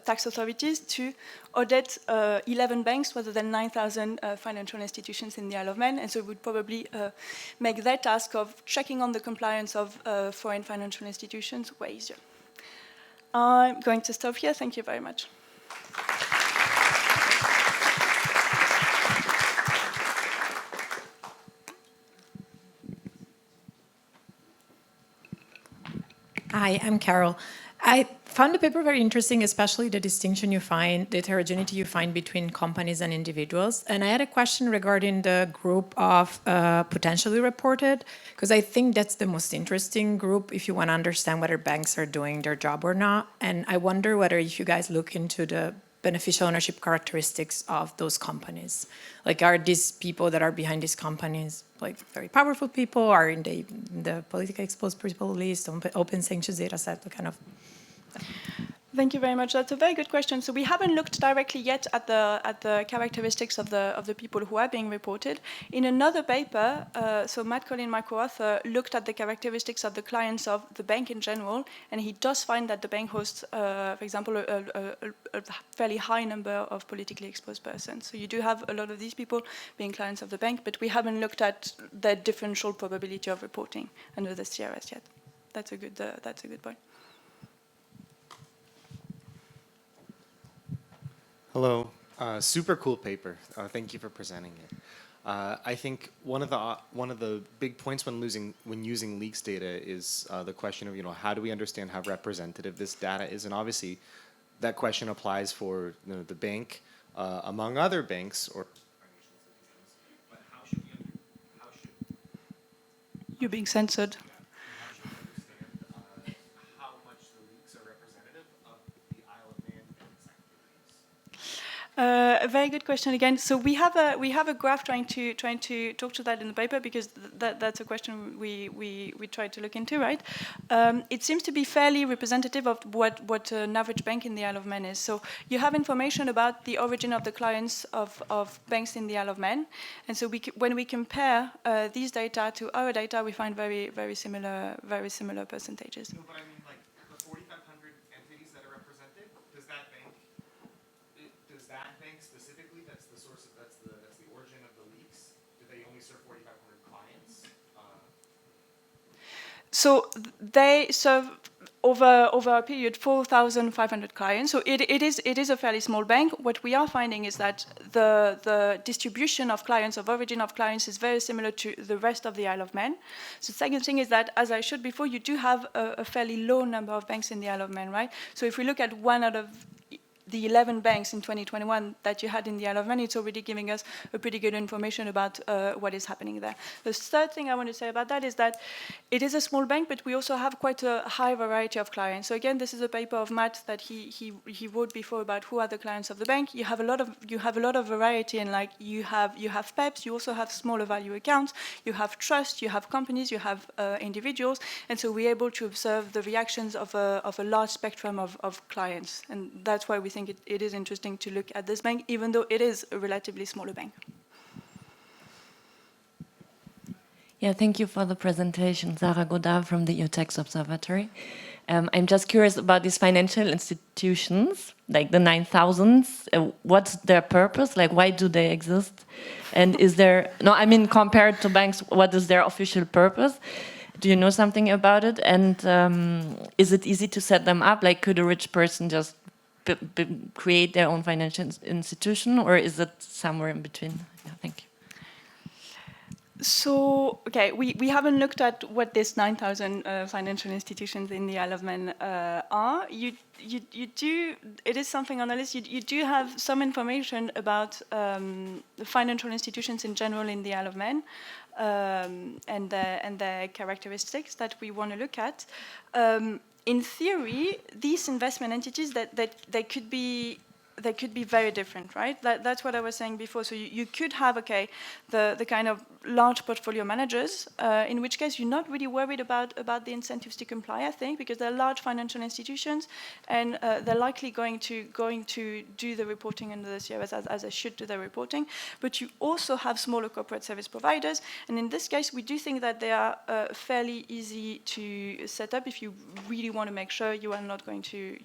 tax authorities to audit 11 banks rather than 9,000 financial institutions in the Isle of Man, and so it would probably make their task of checking on the compliance of foreign financial institutions way easier. I'm going to stop here. Thank you very much. Hi, I'm Carol. I found the paper very interesting, especially the distinction you find, the heterogeneity you find between companies and individuals. And I had a question regarding the group of potentially reported, because I think that's the most interesting group if you want to understand whether banks are doing their job or not. And I wonder whether if you guys look into the beneficial ownership characteristics of those companies. Like, are these people that are behind these companies like very powerful people? Are in the politically exposed people list, open sanctions data set, the kind of... Thank you very much. That's a very good question. So we haven't looked directly yet at the characteristics of the people who are being reported. In another paper, so Matt Collin, my co-author, looked at the characteristics of the clients of the bank in general, and he does find that the bank hosts, for example, a fairly high number of politically exposed persons. So you do have a lot of these people being clients of the bank, but we haven't looked at their differential probability of reporting under the CRS yet. That's a good point. Hello, super cool paper. Thank you for presenting it. I think one of the big points when using leaks data is the question of how do we understand how representative this data is, and obviously that question applies for the bank among other banks or financial institutions. But how should You're being censored. how much the leaks are representative of the Isle of Man bank's activities? A very good question again. So we have a graph trying to talk to that in the paper, because that's a question we tried to look into, right? It seems to be fairly representative of what an average bank in the Isle of Man is. So you have information about the origin of the clients of banks in the Isle of Man, and so when we compare these data to our data, we find very similar percentages. No, but I mean, like the 4,500 entities that are represented. Does that bank specifically? That's the source of that's the origin of the leaks. Do they only serve 4,500 clients? So they serve over a period 4,500 clients. So it is a fairly small bank. What we are finding is that the distribution of clients, of origin of clients, is very similar to the rest of the Isle of Man. So the second thing is that, as I showed before, you do have a fairly low number of banks in the Isle of Man, right? So if we look at one out of the 11 banks in 2021 that you had in the Isle of Man, it's already giving us a pretty good information about what is happening there. The third thing I want to say about that is that it is a small bank, but we also have quite a high variety of clients. So again, this is a paper of Matt that he wrote before about who are the clients of the bank. You have a lot of variety, and like you have PEPs, you also have smaller value accounts, you have trust, you have companies, you have individuals, and so we're able to observe the reactions of a large spectrum of clients, and that's why we think it is interesting to look at this bank, even though it is a relatively smaller bank. Yeah, thank you for the presentation. Sarah Godard from the EU Tax Observatory. I'm just curious about these financial institutions, like the 9,000. What's their purpose? Like, why do they exist? And is there, no, I mean, compared to banks, what is their official purpose? Do you know something about it? And is it easy to set them up? Like, could a rich person just create their own financial institution, or is it somewhere in between? Yeah, thank you. So, okay, we haven't looked at what these 9,000 financial institutions in the Isle of Man are. You do, it is something on the list. You do have some information about the financial institutions in general in the Isle of Man and their characteristics that we want to look at. In theory, these investment entities they could be very different, right? That's what I was saying before. So you could have, okay, the kind of large portfolio managers, in which case you're not really worried about the incentives to comply, I think, because they're large financial institutions, and they're likely going to do the reporting under the CRS as they should do their reporting. But you also have smaller corporate service providers, and in this case, we do think that they are fairly easy to set up if you really want to make sure you are not going to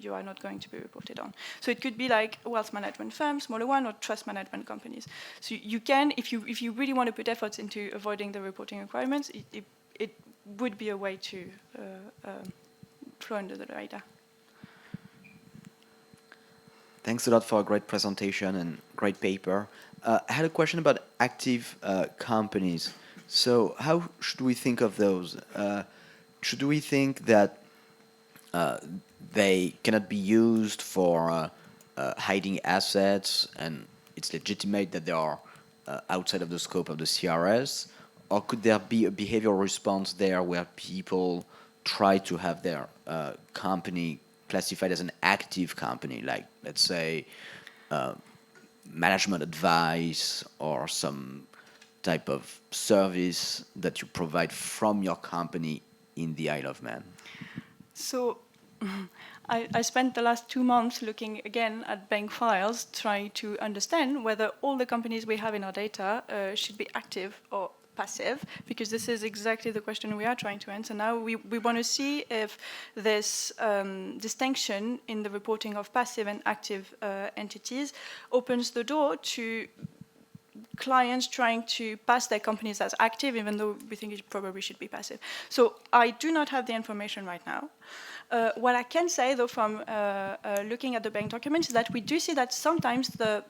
be reported on. So it could be like wealth management firms, smaller one, or trust management companies. So you can, if you really want to put efforts into avoiding the reporting requirements, it would be a way to flow under the radar. Thanks a lot for a great presentation and great paper. I had a question about active companies. So how should we think of those? Should we think that they cannot be used for hiding assets, and it's legitimate that they are outside of the scope of the CRS? Or could there be a behavioral response there where people try to have their company classified as an active company, like, let's say, management advice or some type of service that you provide from your company in the Isle of Man? So I spent the last 2 months looking again at bank files, trying to understand whether all the companies we have in our data should be active or passive, because this is exactly the question we are trying to answer now. We want to see if this distinction in the reporting of passive and active entities opens the door to clients trying to pass their companies as active, even though we think it probably should be passive. So I do not have the information right now. What I can say, though, from looking at the bank documents, is that we do see that sometimes the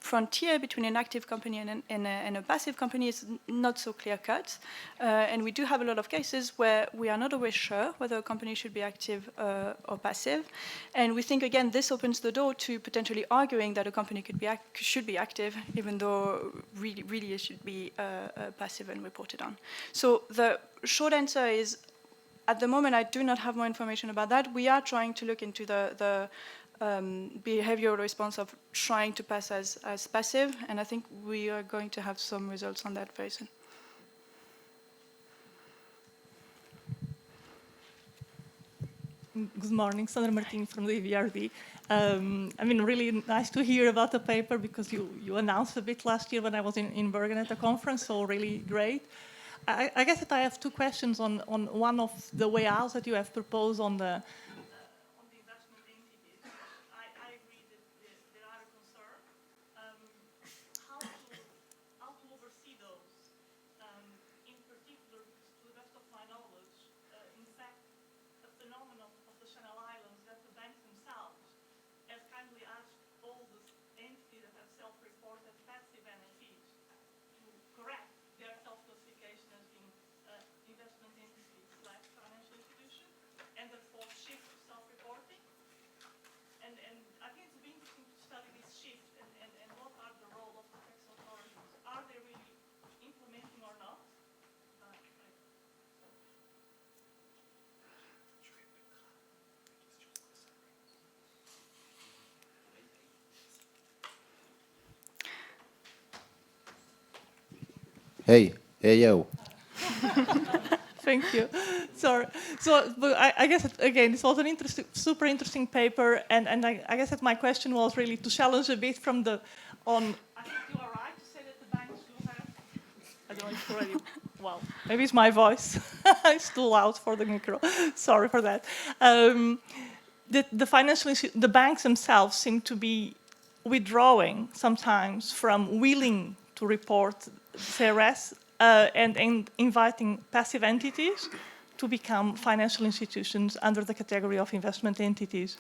frontier between an active company and a passive company is not so clear-cut. And we do have a lot of cases where we are not always sure whether a company should be active or passive. And we think, again, this opens the door to potentially arguing that a company should be active, even though really it should be passive and reported on. So the short answer is, at the moment, I do not have more information about that. We are trying to look into the behavioral response of trying to pass as passive, and I think we are going to have some results on that very soon. Good morning, Sandra Martin from the EBRD. I mean, really nice to hear about the paper, because you announced a bit last year when I was in Bergen at the conference, so really great. I guess that I have two questions on one of the way outs that you have proposed on the investment entities. I agree that there are a concern. How to oversee those? In particular, to the best of my knowledge, in fact, the phenomenon of the Channel Islands, that the banks themselves have kindly asked all the entities that have self-reported passive NFEs to correct their self-classification as being investment entities / financial institutions, and therefore shift to self-reporting. And I think it's been interesting to study this shift and what are the role of the tax authorities. Are they really implementing or not? Hey, yo. Thank you. Sorry. So, but I guess, again, this was an super interesting paper, and I guess that my question was really to challenge a bit from I think you are right to say that the banks do have, I don't know if it's already, well, maybe it's my voice. It's too loud for the micro. Sorry for that. The banks themselves seem to be withdrawing sometimes from willing to report CRS and inviting passive entities to become financial institutions under the category of investment entities.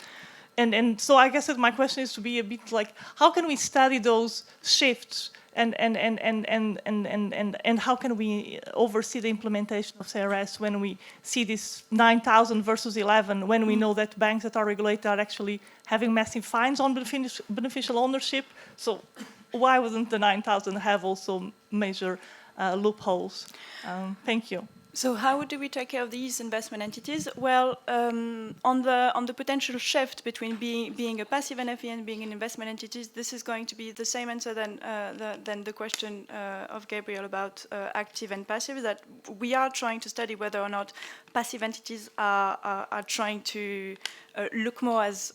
And so I guess that my question is to be a bit like, how can we study those shifts and how can we oversee the implementation of CRS when we see this 9,000 versus 11, when we know that banks that are regulated are actually having massive fines on beneficial ownership? So why wouldn't the 9,000 have also major loopholes? Thank you. So how do we take care of these investment entities? Well, on the potential shift between being a passive NFE and being an investment entity, this is going to be the same answer than the question of Gabriel about active and passive, that we are trying to study whether or not passive entities are trying to look more as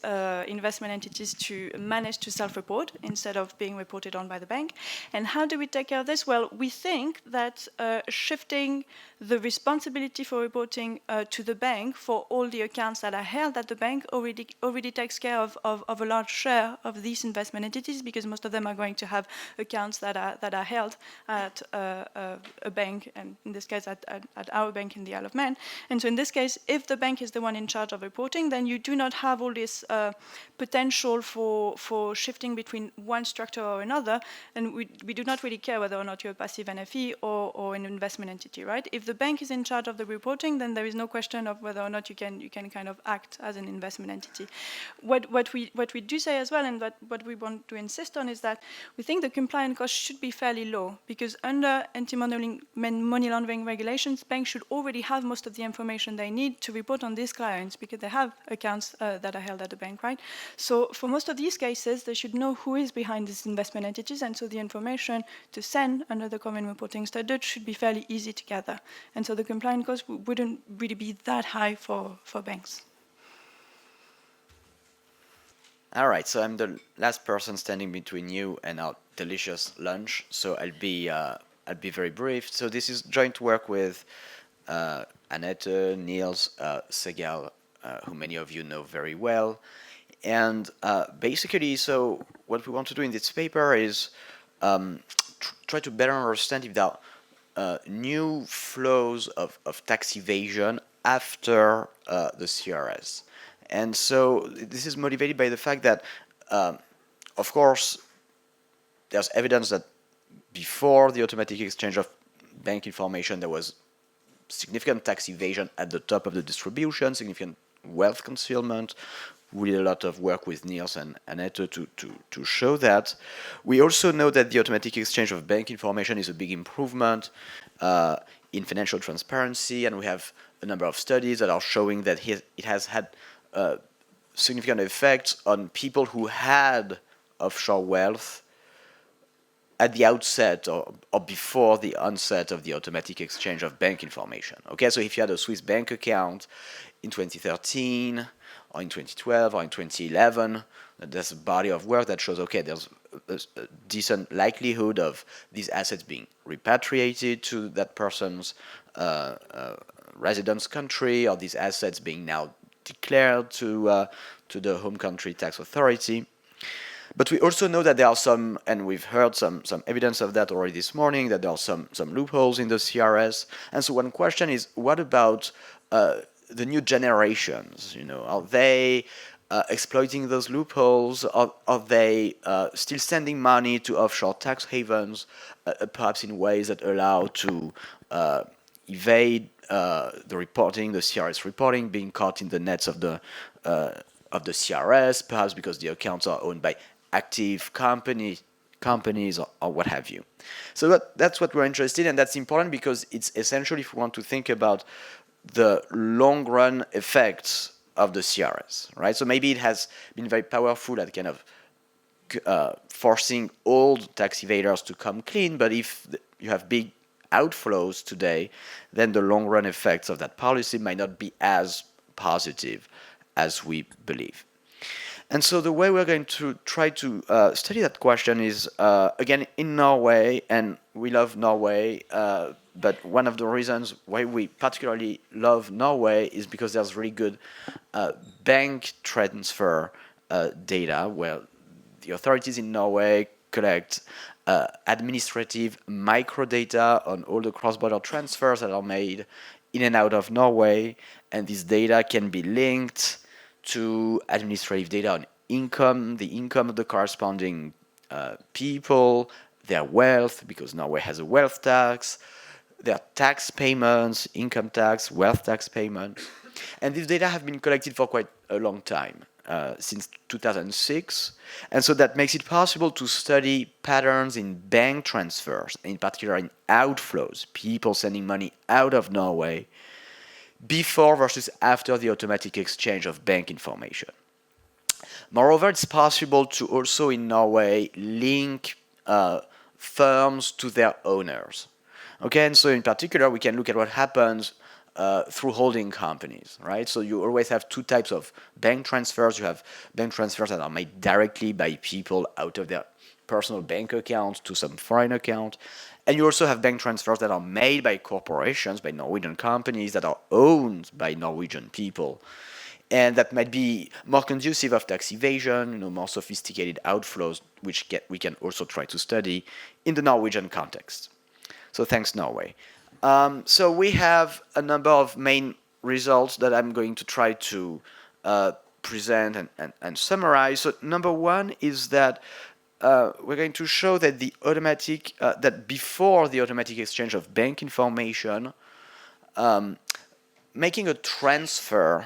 investment entities to manage to self-report instead of being reported on by the bank. And how do we take care of this? Well, we think that shifting the responsibility for reporting to the bank for all the accounts that are held at the bank already takes care of a large share of these investment entities, because most of them are going to have accounts that are held at a bank, and in this case at our bank in the Isle of Man. And so in this case, if the bank is the one in charge of reporting, then you do do not have all this potential for shifting between one structure or another, and we do not really care whether or not you're a passive NFE or an investment entity, right? If the bank is in charge of the reporting, then there is no question of whether or not you can kind of act as an investment entity. What we do say as well, and what we want to insist on, is that we think the compliance cost should be fairly low, because under anti-money laundering regulations, banks should already have most of the information they need to report on these clients, because they have accounts that are held at the bank, right? So for most of these cases, they should know who is behind these investment entities, and so the information to send under the common reporting standard should be fairly easy to gather. And so the compliance cost wouldn't really be that high for banks. All right, so I'm the last person standing between you and our delicious lunch, so I'll be very brief. So this is joint work with Annette, Niels, Segal, who many of you know very well. And basically, so what we want to do in this paper is try to better understand if there are new flows of tax evasion after the CRS. And so this is motivated by the fact that, of course, there's evidence that before the automatic exchange of bank information, there was significant tax evasion at the top of the distribution, significant wealth concealment. We did a lot of work with Niels and Annette to show that. We also know that the automatic exchange of bank information is a big improvement in financial transparency, and we have a number of studies that are showing that it has had significant effects on people who had offshore wealth at the outset or before the onset of the automatic exchange of bank information. Okay, so if you had a Swiss bank account in 2013 or in 2012 or in 2011, there's a body of work that shows, okay, there's a decent likelihood of these assets being repatriated to that person's residence country, or these assets being now declared to the home country tax authority. But we also know that there are some, and we've heard some evidence of that already this morning, that there are some loopholes in the CRS. And so one question is, what about the new generations? You know, are they exploiting those loopholes? Are they still sending money to offshore tax havens, perhaps in ways that allow to evade the reporting, the CRS reporting, being caught in the nets of the CRS, perhaps because the accounts are owned by active companies or what have you. So that's what we're interested in, and that's important because it's essential if we want to think about the long-run effects of the CRS, right? So maybe it has been very powerful at kind of forcing old tax evaders to come clean, but if you have big outflows today, then the long-run effects of that policy might not be as positive as we believe. And so the way we're going to try to study that question is, again, in Norway, and we love Norway, but one of the reasons why we particularly love Norway is because there's really good bank transfer data, where the authorities in Norway collect administrative microdata on all the cross-border transfers that are made in and out of Norway, and this data can be linked to administrative data on income, the income of the corresponding people, their wealth, because Norway has a wealth tax, their tax payments, income tax, wealth tax payments. And these data have been collected for quite a long time, since 2006. And so that makes it possible to study patterns in bank transfers, in particular in outflows, people sending money out of Norway, before versus after the automatic exchange of bank information. Moreover, it's possible to also in Norway link firms to their owners. Okay, and so in particular, we can look at what happens through holding companies, right? So you always have two types of bank transfers. You have bank transfers that are made directly by people out of their personal bank accounts to some foreign account. And you also have bank transfers that are made by corporations, by Norwegian companies that are owned by Norwegian people. And that might be more conducive of tax evasion, more sophisticated outflows, which we can also try to study in the Norwegian context. So thanks, Norway. So we have a number of main results that I'm going to try to present and summarize. So number one is that we're going to show that that before the automatic exchange of bank information, making a transfer,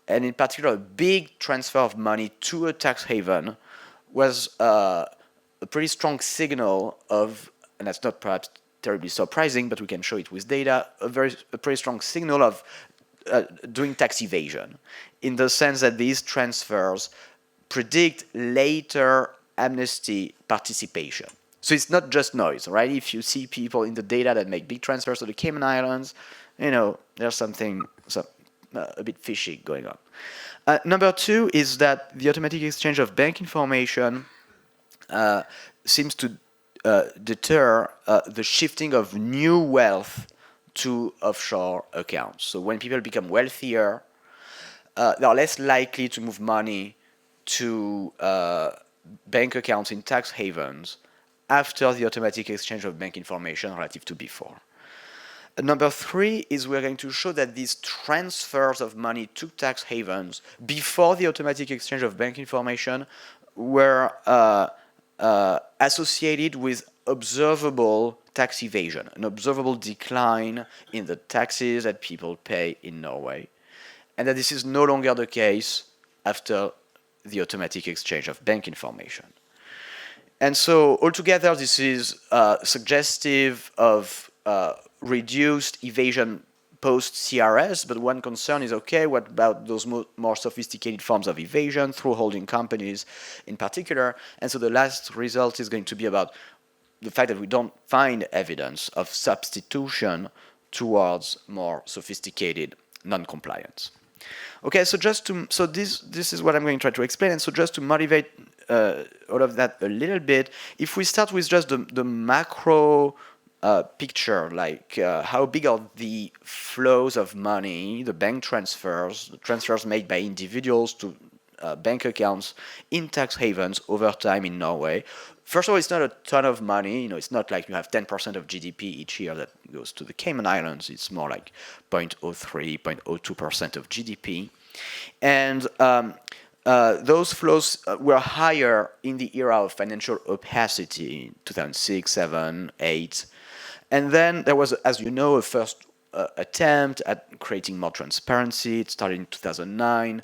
and in particular a big transfer of money to a tax haven, was a pretty strong signal of, and that's not perhaps terribly surprising, but we can show it with data, a pretty strong signal of doing tax evasion, in the sense that these transfers predict later amnesty participation. So it's not just noise, right? If you see people in the data that make big transfers to the Cayman Islands, there's something a bit fishy going on. Number two is that the automatic exchange of bank information seems to deter the shifting of new wealth to offshore accounts. So when people become wealthier, they are less likely to move money to bank accounts in tax havens after the automatic exchange of bank information relative to before. Number three is we're going to show that these transfers of money to tax havens before the automatic exchange of bank information were associated with observable tax evasion, an observable decline in the taxes that people pay in Norway, and that this is no longer the case after the automatic exchange of bank information. And so altogether, this is suggestive of reduced evasion post-CRS, but one concern is, okay, what about those more sophisticated forms of evasion through holding companies in particular? And so the last result is going to be about the fact that we don't find evidence of substitution towards more sophisticated non-compliance. Okay, so this is what I'm going to try to explain, and so just to motivate all of that a little bit, if we start with just the macro picture, like how big are the flows of money, the bank transfers, the transfers made by individuals to bank accounts in tax havens over time in Norway. First of all, it's not a ton of money. It's not like you have 10% of GDP each year that goes to the Cayman Islands. It's more like 0.03, 0.02% of GDP. And those flows were higher in the era of financial opacity, 2006, 7, 8. And then there was, as you know, a first attempt at creating more transparency. It started in 2009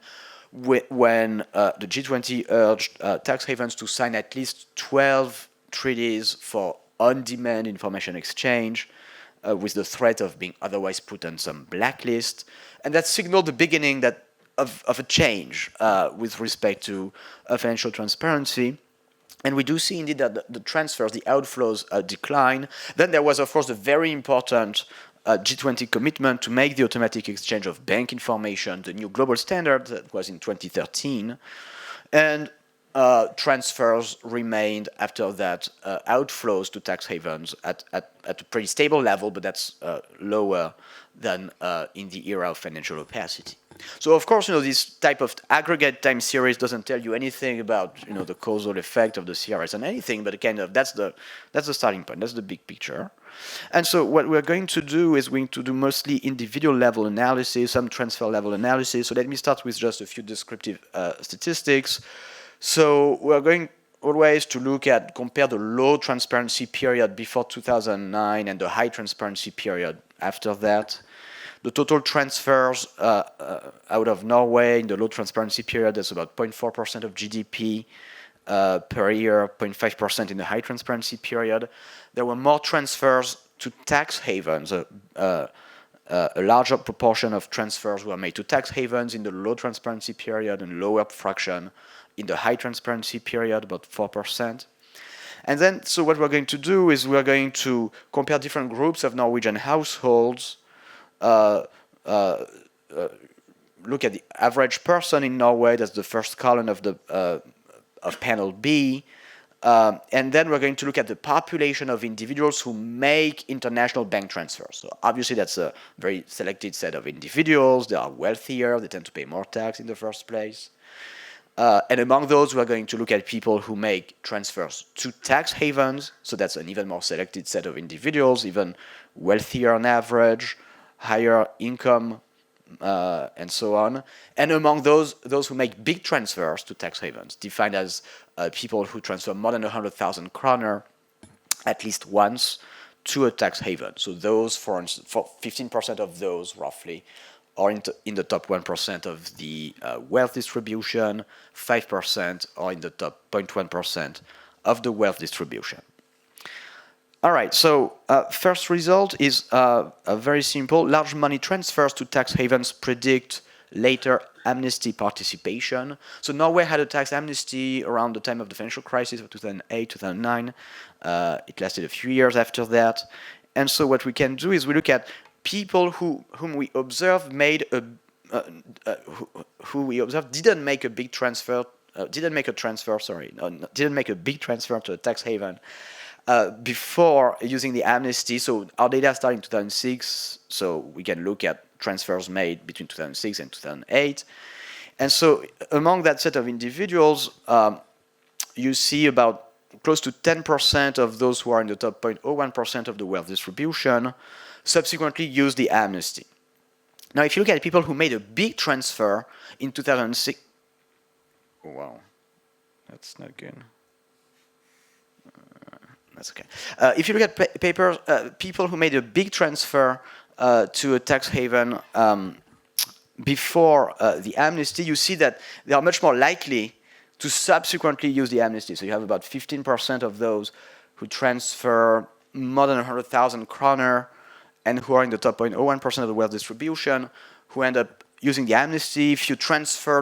when the G20 urged tax havens to sign at least 12 treaties for on-demand information exchange with the threat of being otherwise put on some blacklist. And that signaled the beginning of a change with respect to financial transparency. And we do see indeed that the transfers, the outflows decline. Then there was, of course, the very important G20 commitment to make the automatic exchange of bank information the new global standard. That was in 2013. And transfers remained after that outflows to tax havens at a pretty stable level, but that's lower than in the era of financial opacity. So of course, this type of aggregate time series doesn't tell you anything about the causal effect of the CRS on anything, but kind of that's the starting point. That's the big picture. And so what we're going to do is going to do mostly individual level analysis, some transfer level analysis. So let me start with just a few descriptive statistics. So we're going always to compare the low transparency period before 2009 and the high transparency period after that. The total transfers out of Norway in the low transparency period is about 0.4% of GDP per year, 0.5% in the high transparency period. There were more transfers to tax havens. A larger proportion of transfers were made to tax havens in the low transparency period and lower fraction in the high transparency period, about 4%. And then, so what we're going to do is we're going to compare different groups of Norwegian households, look at the average person in Norway, that's the first column of panel B, and then we're going to look at the population of individuals who make international bank transfers. So obviously that's a very selected set of individuals. They are wealthier, they tend to pay more tax in the first place. And among those, we're going to look at people who make transfers to tax havens. So that's an even more selected set of individuals, even wealthier on average, higher income, and so on. And among those who make big transfers to tax havens, defined as people who transfer more than 100,000 kroner at least once to a tax haven. So those, for instance, for 15% of those roughly are in the top 1% of the wealth distribution, 5% are in the top 0.1% of the wealth distribution. All right, so first result is very simple. Large money transfers to tax havens predict later amnesty participation. So Norway had a tax amnesty around the time of the financial crisis of 2008, 2009. It lasted a few years after that. And so what we can do is we look at people whom we observe made a who we observed didn't make a big transfer, didn't make a big transfer to a tax haven before using the amnesty. So our data started in 2006, so we can look at transfers made between 2006 and 2008. And so among that set of individuals, you see about close to 10% of those who are in the top 0.01% of the wealth distribution subsequently use the amnesty. Now, if you look at people who made a big transfer in 2006, oh, wow, that's not good. That's okay. If you look at people who made a big transfer to a tax haven before the amnesty, you see that they are much more likely to subsequently use the amnesty. So you have about 15% of those who transfer more than 100,000 kroner and who are in the top 0.01% of the wealth distribution, who end up using the amnesty. If you transfer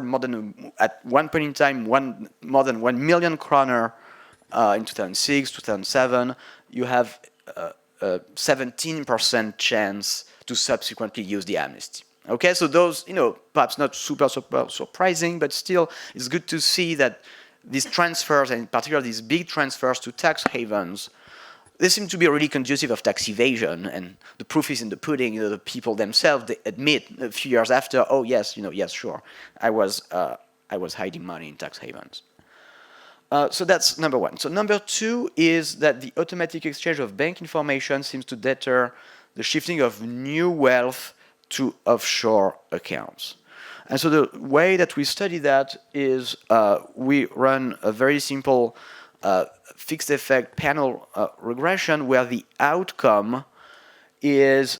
at one point in time, more than 1 million kroner in 2006, 2007, you have a 17% chance to subsequently use the amnesty. Okay, so those, perhaps not super surprising, but still, it's good to see that these transfers, and in particular these big transfers to tax havens, they seem to be really conducive of tax evasion, and the proof is in the pudding. The people themselves, they admit a few years after, oh yes, yes, sure, I was hiding money in tax havens. So that's number one. So number two is that the automatic exchange of bank information seems to deter the shifting of new wealth to offshore accounts. And so the way that we study that is we run a very simple fixed effect panel regression where the outcome is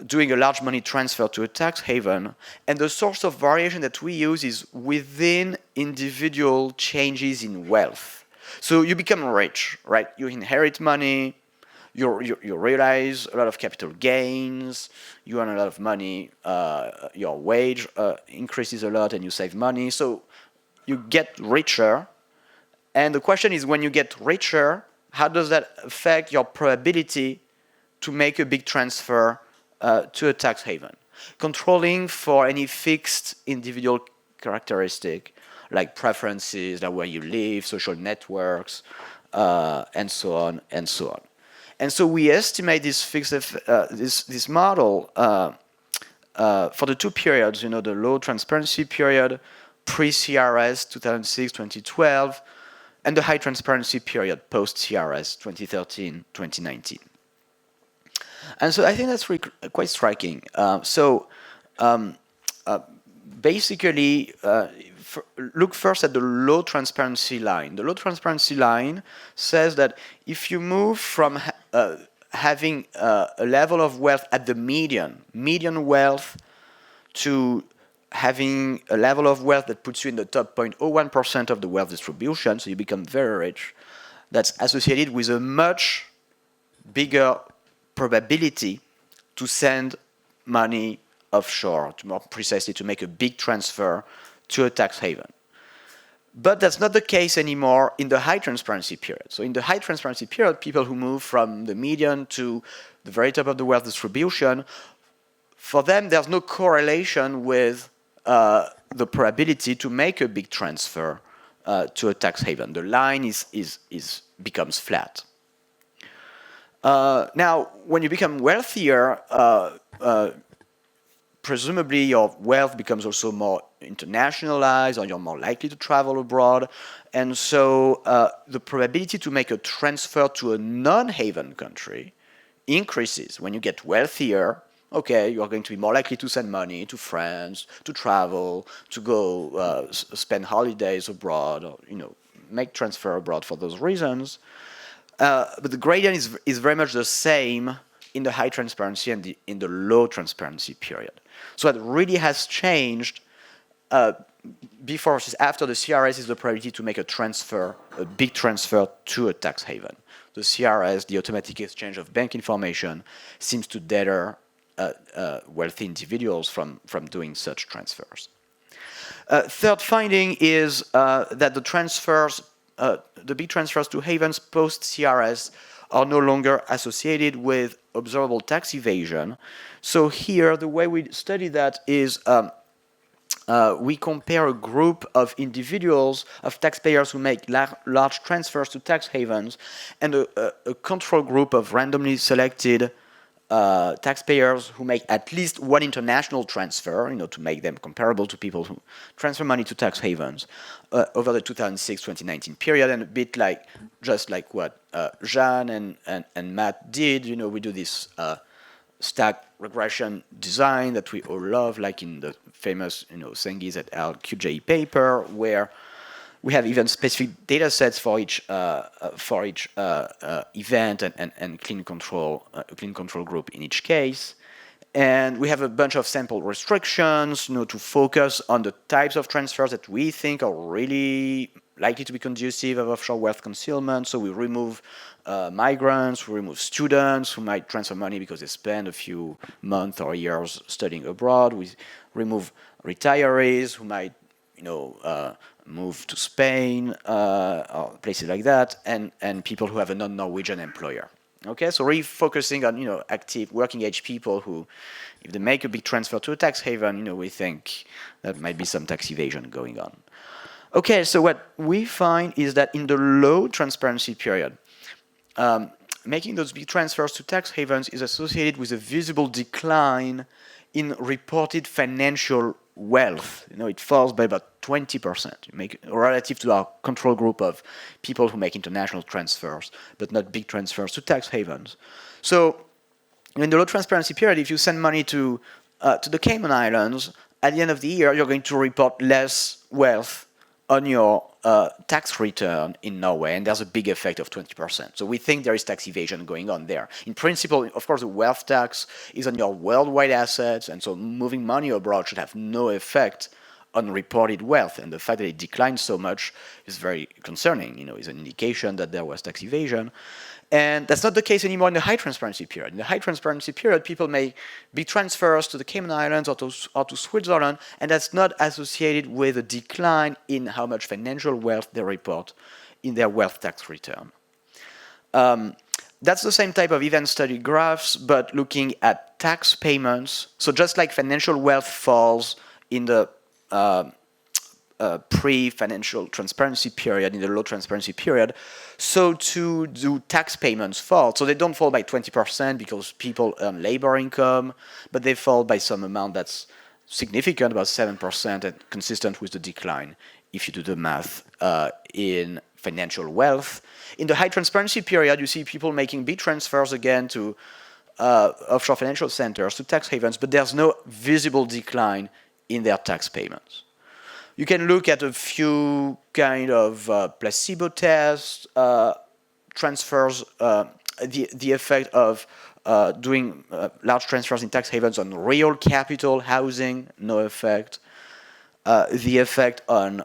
doing a large money transfer to a tax haven, and the source of variation that we use is within individual changes in wealth. So you become rich, right? You inherit money, you realize a lot of capital gains, you earn a lot of money, your wage increases a lot and you save money, so you get richer. And the question is, when you get richer, how does that affect your probability to make a big transfer to a tax haven? Controlling for any fixed individual characteristic, like preferences, like where you live, social networks, and so on and so on. And so we estimate this fixed this model for the two periods, the low transparency period, pre-CRS 2006-2012, and the high transparency period, post-CRS 2013-2019. And so I think that's really quite striking. Basically, look first at the low transparency line. The low transparency line says that if you move from having a level of wealth at the median wealth, to having a level of wealth that puts you in the top 0.01% of the wealth distribution, so you become very rich, that's associated with a much bigger probability to send money offshore, more precisely to make a big transfer to a tax haven. But that's not the case anymore in the high transparency period. So in the high transparency period, people who move from the median to the very top of the wealth distribution, for them there's no correlation with the probability to make a big transfer to a tax haven. The line becomes flat. Now, when you become wealthier, presumably your wealth becomes also more internationalized, or you're more likely to travel abroad. And so the probability to make a transfer to a non-haven country increases when you get wealthier okay, you are going to be more likely to send money to friends, to travel, to go spend holidays abroad, or make transfer abroad for those reasons. But the gradient is very much the same in the high transparency and in the low transparency period. So what really has changed before versus after the CRS is the probability to make a transfer, a big transfer to a tax haven. The CRS, the automatic exchange of bank information, seems to deter wealthy individuals from doing such transfers. Third finding is that the transfers, the big transfers to havens post-CRS are no longer associated with observable tax evasion. So here, the way we study that is we compare a group of individuals, of taxpayers who make large transfers to tax havens, and a control group of randomly selected taxpayers who make at least one international transfer, to make them comparable to people who transfer money to tax havens over the 2006-2019 period, and a bit like, just like what Jean and Matt did, we do this stack regression design that we all love, like in the famous, Sengiz et al. QJE paper, where we have even specific data sets for each event and clean control group in each case. And we have a bunch of sample restrictions, to focus on the types of transfers that we think are really likely to be conducive of offshore wealth concealment. So we remove migrants, we remove students who might transfer money because they spend a few months or years studying abroad. We remove retirees who might, move to Spain or places like that, and people who have a non-Norwegian employer. Okay, so really focusing on active working-age people who, if they make a big transfer to a tax haven, we think that might be some tax evasion going on. Okay, so what we find is that in the low transparency period, making those big transfers to tax havens is associated with a visible decline in reported financial wealth. It falls by about 20%, relative to our control group of people who make international transfers, but not big transfers to tax havens. So in the low transparency period, if you send money to the Cayman Islands, at the end of the year, you're going to report less wealth on your tax return in Norway, and there's a big effect of 20%. So we think there is tax evasion going on there. In principle, of course, the wealth tax is on your worldwide assets, and so moving money abroad should have no effect on reported wealth. And the fact that it declined so much is very concerning, is an indication that there was tax evasion. And that's not the case anymore in the high transparency period. In the high transparency period, people may be transfers to the Cayman Islands or to Switzerland, and that's not associated with a decline in how much financial wealth they report in their wealth tax return. That's the same type of event study graphs, but looking at tax payments. So just like financial wealth falls in the pre-financial transparency period, in the low transparency period, so too do tax payments fall. So they don't fall by 20% because people earn labor income, but they fall by some amount that's significant, about 7%, and consistent with the decline if you do the math in financial wealth. In the high transparency period, you see people making big transfers again to offshore financial centers, to tax havens, but there's no visible decline in their tax payments. You can look at a few kind of placebo tests, transfers, the effect of doing large transfers in tax havens on real capital, housing, no effect. The effect on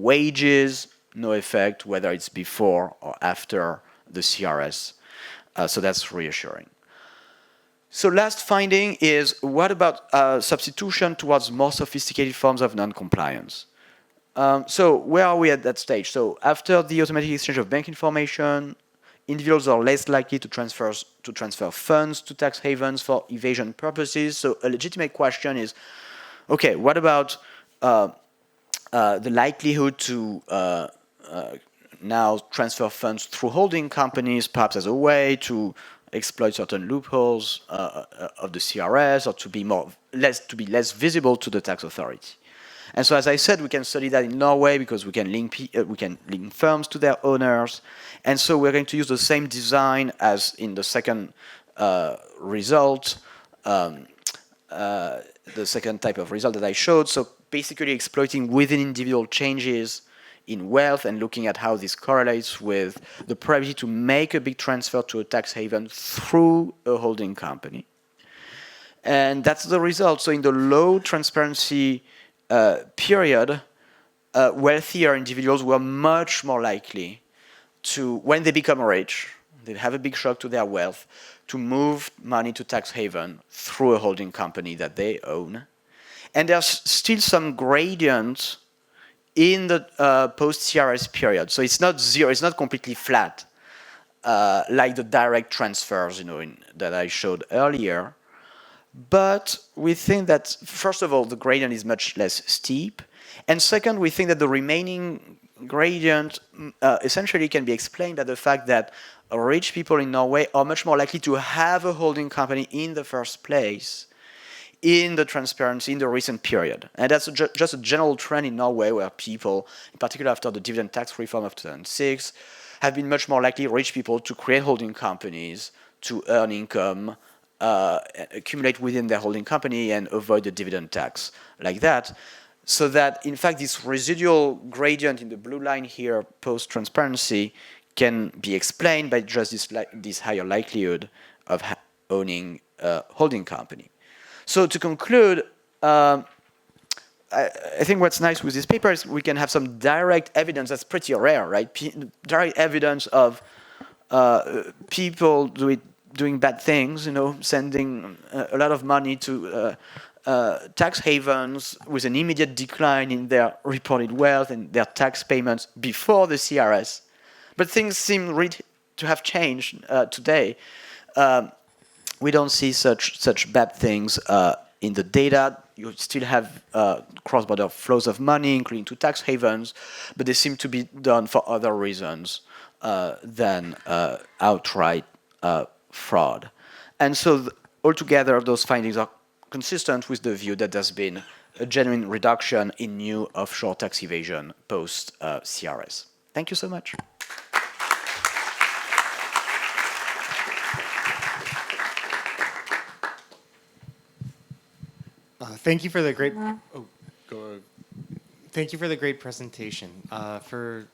wages, no effect, whether it's before or after the CRS. So that's reassuring. So last finding is, what about substitution towards more sophisticated forms of non-compliance? So where are we at that stage? So after the automatic exchange of bank information, individuals are less likely to transfer funds to tax havens for evasion purposes. So a legitimate question is, okay, what about the likelihood to now transfer funds through holding companies, perhaps as a way to exploit certain loopholes of the CRS, or to be less visible to the tax authority. And so, as I said, we can study that in Norway because we can link firms to their owners. And so we're going to use the same design as in the second result, the second type of result that I showed. So basically exploiting within individual changes in wealth and looking at how this correlates with the probability to make a big transfer to a tax haven through a holding company. And that's the result. So in the low transparency period, wealthier individuals were much more likely to, when they become rich, they have a big shock to their wealth, to move money to tax haven through a holding company that they own. And there's still some gradient in the post-CRS period. So it's not zero, it's not completely flat, like the direct transfers, that I showed earlier. But we think that, first of all, the gradient is much less steep. And second, we think that the remaining gradient essentially can be explained by the fact that rich people in Norway are much more likely to have a holding company in the first place in the transparency in the recent period. And that's just a general trend in Norway where people, in particular after the dividend tax reform of 2006, have been much more likely, rich people, to create holding companies, to earn income, accumulate within their holding company and avoid the dividend tax like that. So that, in fact, this residual gradient in the blue line here, post-transparency, can be explained by just this higher likelihood of owning a holding company. So to conclude, I think what's nice with this paper is we can have some direct evidence that's pretty rare, right? Direct evidence of people doing bad things, sending a lot of money to tax havens with an immediate decline in their reported wealth and their tax payments before the CRS. But things seem really to have changed today. We don't see such bad things in the data. You still have cross-border flows of money, including to tax havens, but they seem to be done for other reasons than outright fraud. And so altogether, those findings are consistent with the view that there's been a genuine reduction in new offshore tax evasion post-CRS. Thank you so much. Thank you for the great. Thank you for the great presentation. For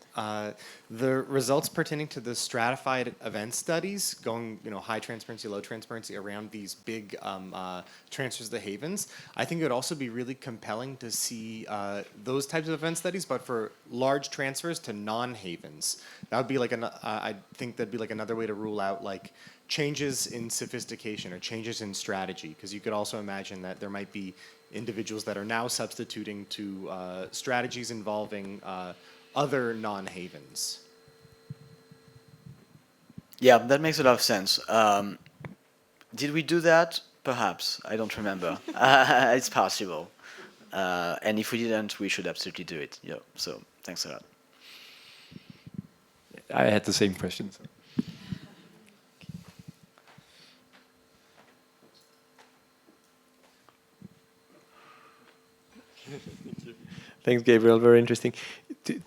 the results pertaining to the stratified event studies, going high transparency, low transparency around these big transfers to havens, I think it would also be really compelling to see those types of event studies, but for large transfers to non-havens. That would be like I think that'd be like another way to rule out like changes in sophistication or changes in strategy, because you could also imagine that there might be individuals that are now substituting to strategies involving other non-havens. Yeah, that makes a lot of sense. Did we do that? Perhaps. I don't remember. It's possible. And if we didn't, we should absolutely do it. Yeah. So thanks a lot. I had the same question. So. Thanks, Gabriel. Very interesting.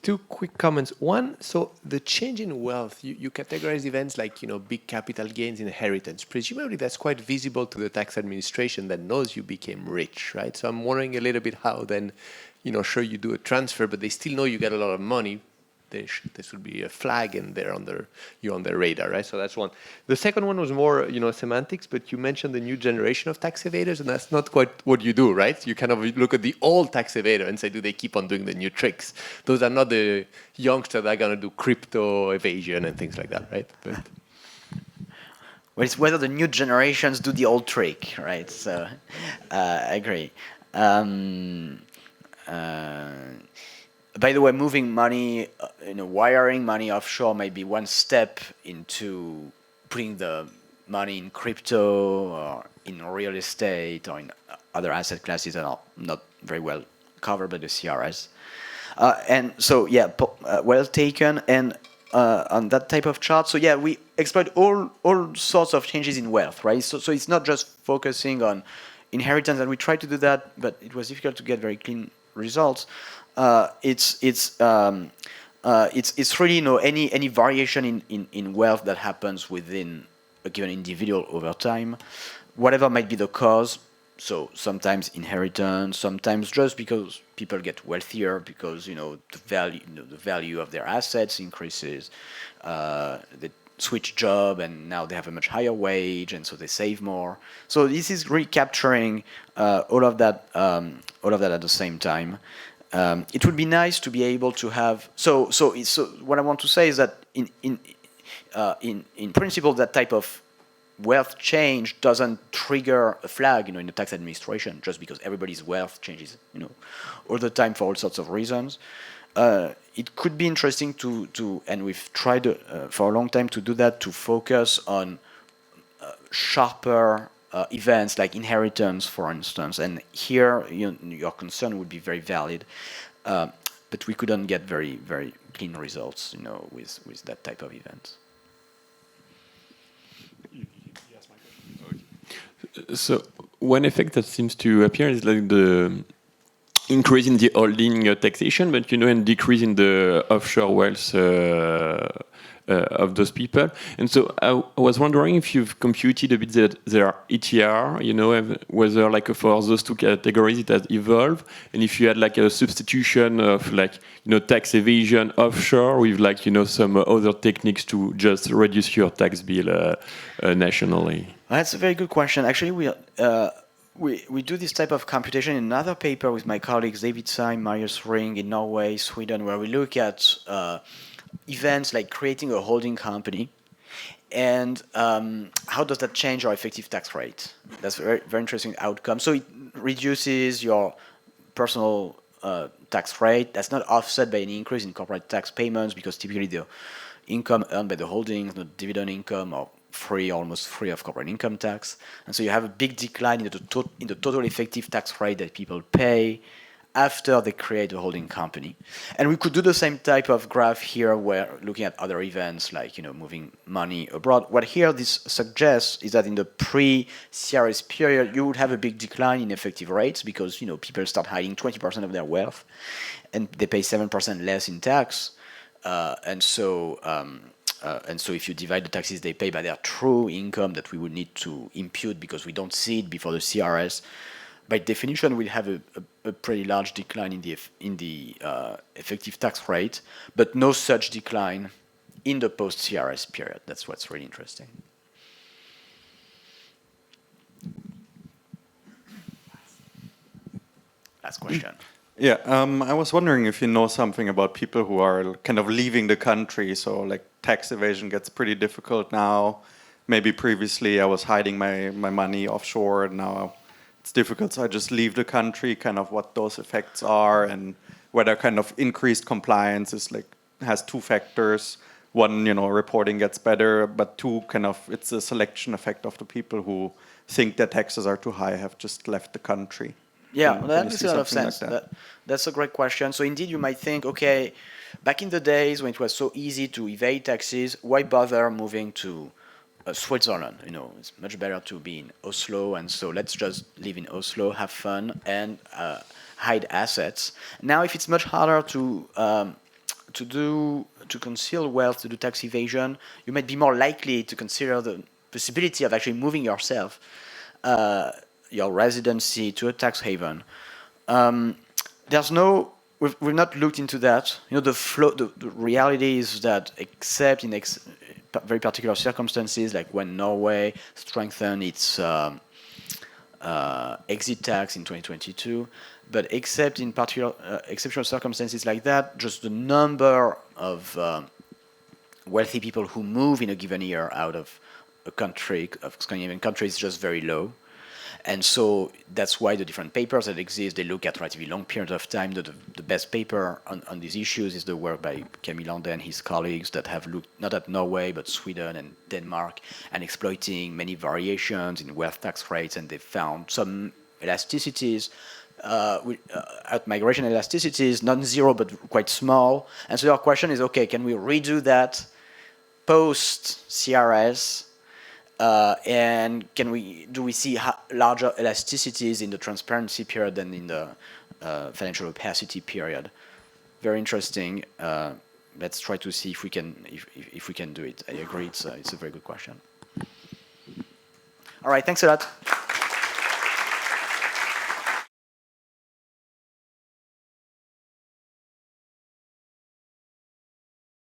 Two quick comments. One, so the change in wealth, you categorize events like, big capital gains, inheritance. Presumably that's quite visible to the tax administration that knows you became rich, right? So I'm wondering a little bit how then, sure you do a transfer, but they still know you get a lot of money. This would be a flag and you're on their radar, right? So that's one. The second one was more, semantics, but you mentioned the new generation of tax evaders, and that's not quite what you do, right? You kind of look at the old tax evader and say, do they keep on doing the new tricks? Those are not the youngsters that are going to do crypto evasion and things like that, right? But well, it's whether the new generations do the old trick, right? So I agree. By the way, moving money, wiring money offshore may be one step into putting the money in crypto or in real estate or in other asset classes that are not very well covered by the CRS. And so, yeah, well taken. And on that type of chart, so yeah, we exploit all sorts of changes in wealth, right? So it's not just focusing on inheritance, and we tried to do that, but it was difficult to get very clean results. It's really any variation in wealth that happens within a given individual over time, whatever might be the cause. So sometimes inheritance, sometimes just because people get wealthier because the value of their assets increases. They switch job and now they have a much higher wage and so they save more. So this is really capturing all of that at the same time. It would be nice to be able to have. So what I want to say is that in principle that type of wealth change doesn't trigger a flag, in the tax administration, just because everybody's wealth changes, all the time for all sorts of reasons. It could be interesting to and we've tried for a long time to do that, to focus on sharper events like inheritance, for instance. And here, your concern would be very valid, but we couldn't get very, very clean results, with that type of event. So one effect that seems to appear is like the increase in the holding taxation, but and decrease in the offshore wealth of those people. And so I was wondering if you've computed a bit their ETR, whether like for those two categories it has evolved, and if you had like a substitution of tax evasion offshore with some other techniques to just reduce your tax bill nationally. That's a very good question. Actually, we do this type of computation in another paper with my colleagues David Syme, Marius Ring in Norway, Sweden, where we look at events like creating a holding company and how does that change our effective tax rate. That's a very, very interesting outcome. So it reduces your personal tax rate. That's not offset by any increase in corporate tax payments because typically the income earned by the holdings, the dividend income, are free, almost free of corporate income tax. And so you have a big decline in the total effective tax rate that people pay after they create a holding company. And we could do the same type of graph here where looking at other events like moving money abroad. What here this suggests is that in the pre-CRS period, you would have a big decline in effective rates because people start hiding 20% of their wealth and they pay 7% less in tax. And so if you divide the taxes they pay by their true income that we would need to impute because we don't see it before the CRS, by definition we'll have a pretty large decline in the effective tax rate, but no such decline in the post-CRS period. That's what's really interesting. Last question. Yeah, I was wondering if you know something about people who are kind of leaving the country. So like tax evasion gets pretty difficult now. Maybe previously I was hiding my money offshore and now it's difficult. So I just leave the country, kind of what those effects are and whether kind of increased compliance is has two factors. One, reporting gets better, but two, kind of it's a selection effect of the people who think that taxes are too high, have just left the country. Yeah, that makes a lot of sense. That's a great question. So indeed, you might think, okay, back in the days when it was so easy to evade taxes, why bother moving to Switzerland? It's much better to be in Oslo, and so let's just live in Oslo, have fun, and hide assets. Now, if it's much harder to conceal wealth, to do tax evasion, you might be more likely to consider the possibility of actually moving yourself. Your residency to a tax haven. We've not looked into that. The reality is that except in very particular circumstances, like when Norway strengthened its exit tax in 2022, but except in particular exceptional circumstances like that, just the number of wealthy people who move in a given year out of a country, of Scandinavian countries, is just very low. And so that's why the different papers that exist, they look at relatively long periods of time. The best paper on these issues is the work by Camille Lande and his colleagues that have looked not at Norway, but Sweden and Denmark, and exploiting many variations in wealth tax rates, and they found some elasticities, out-migration elasticities, not zero, but quite small. And so our question is, okay, can we redo that post-CRS? And do we see larger elasticities in the transparency period than in the financial opacity period? Very interesting. Let's try to see if we can do it. I agree. It's a very good question. All right, thanks a lot.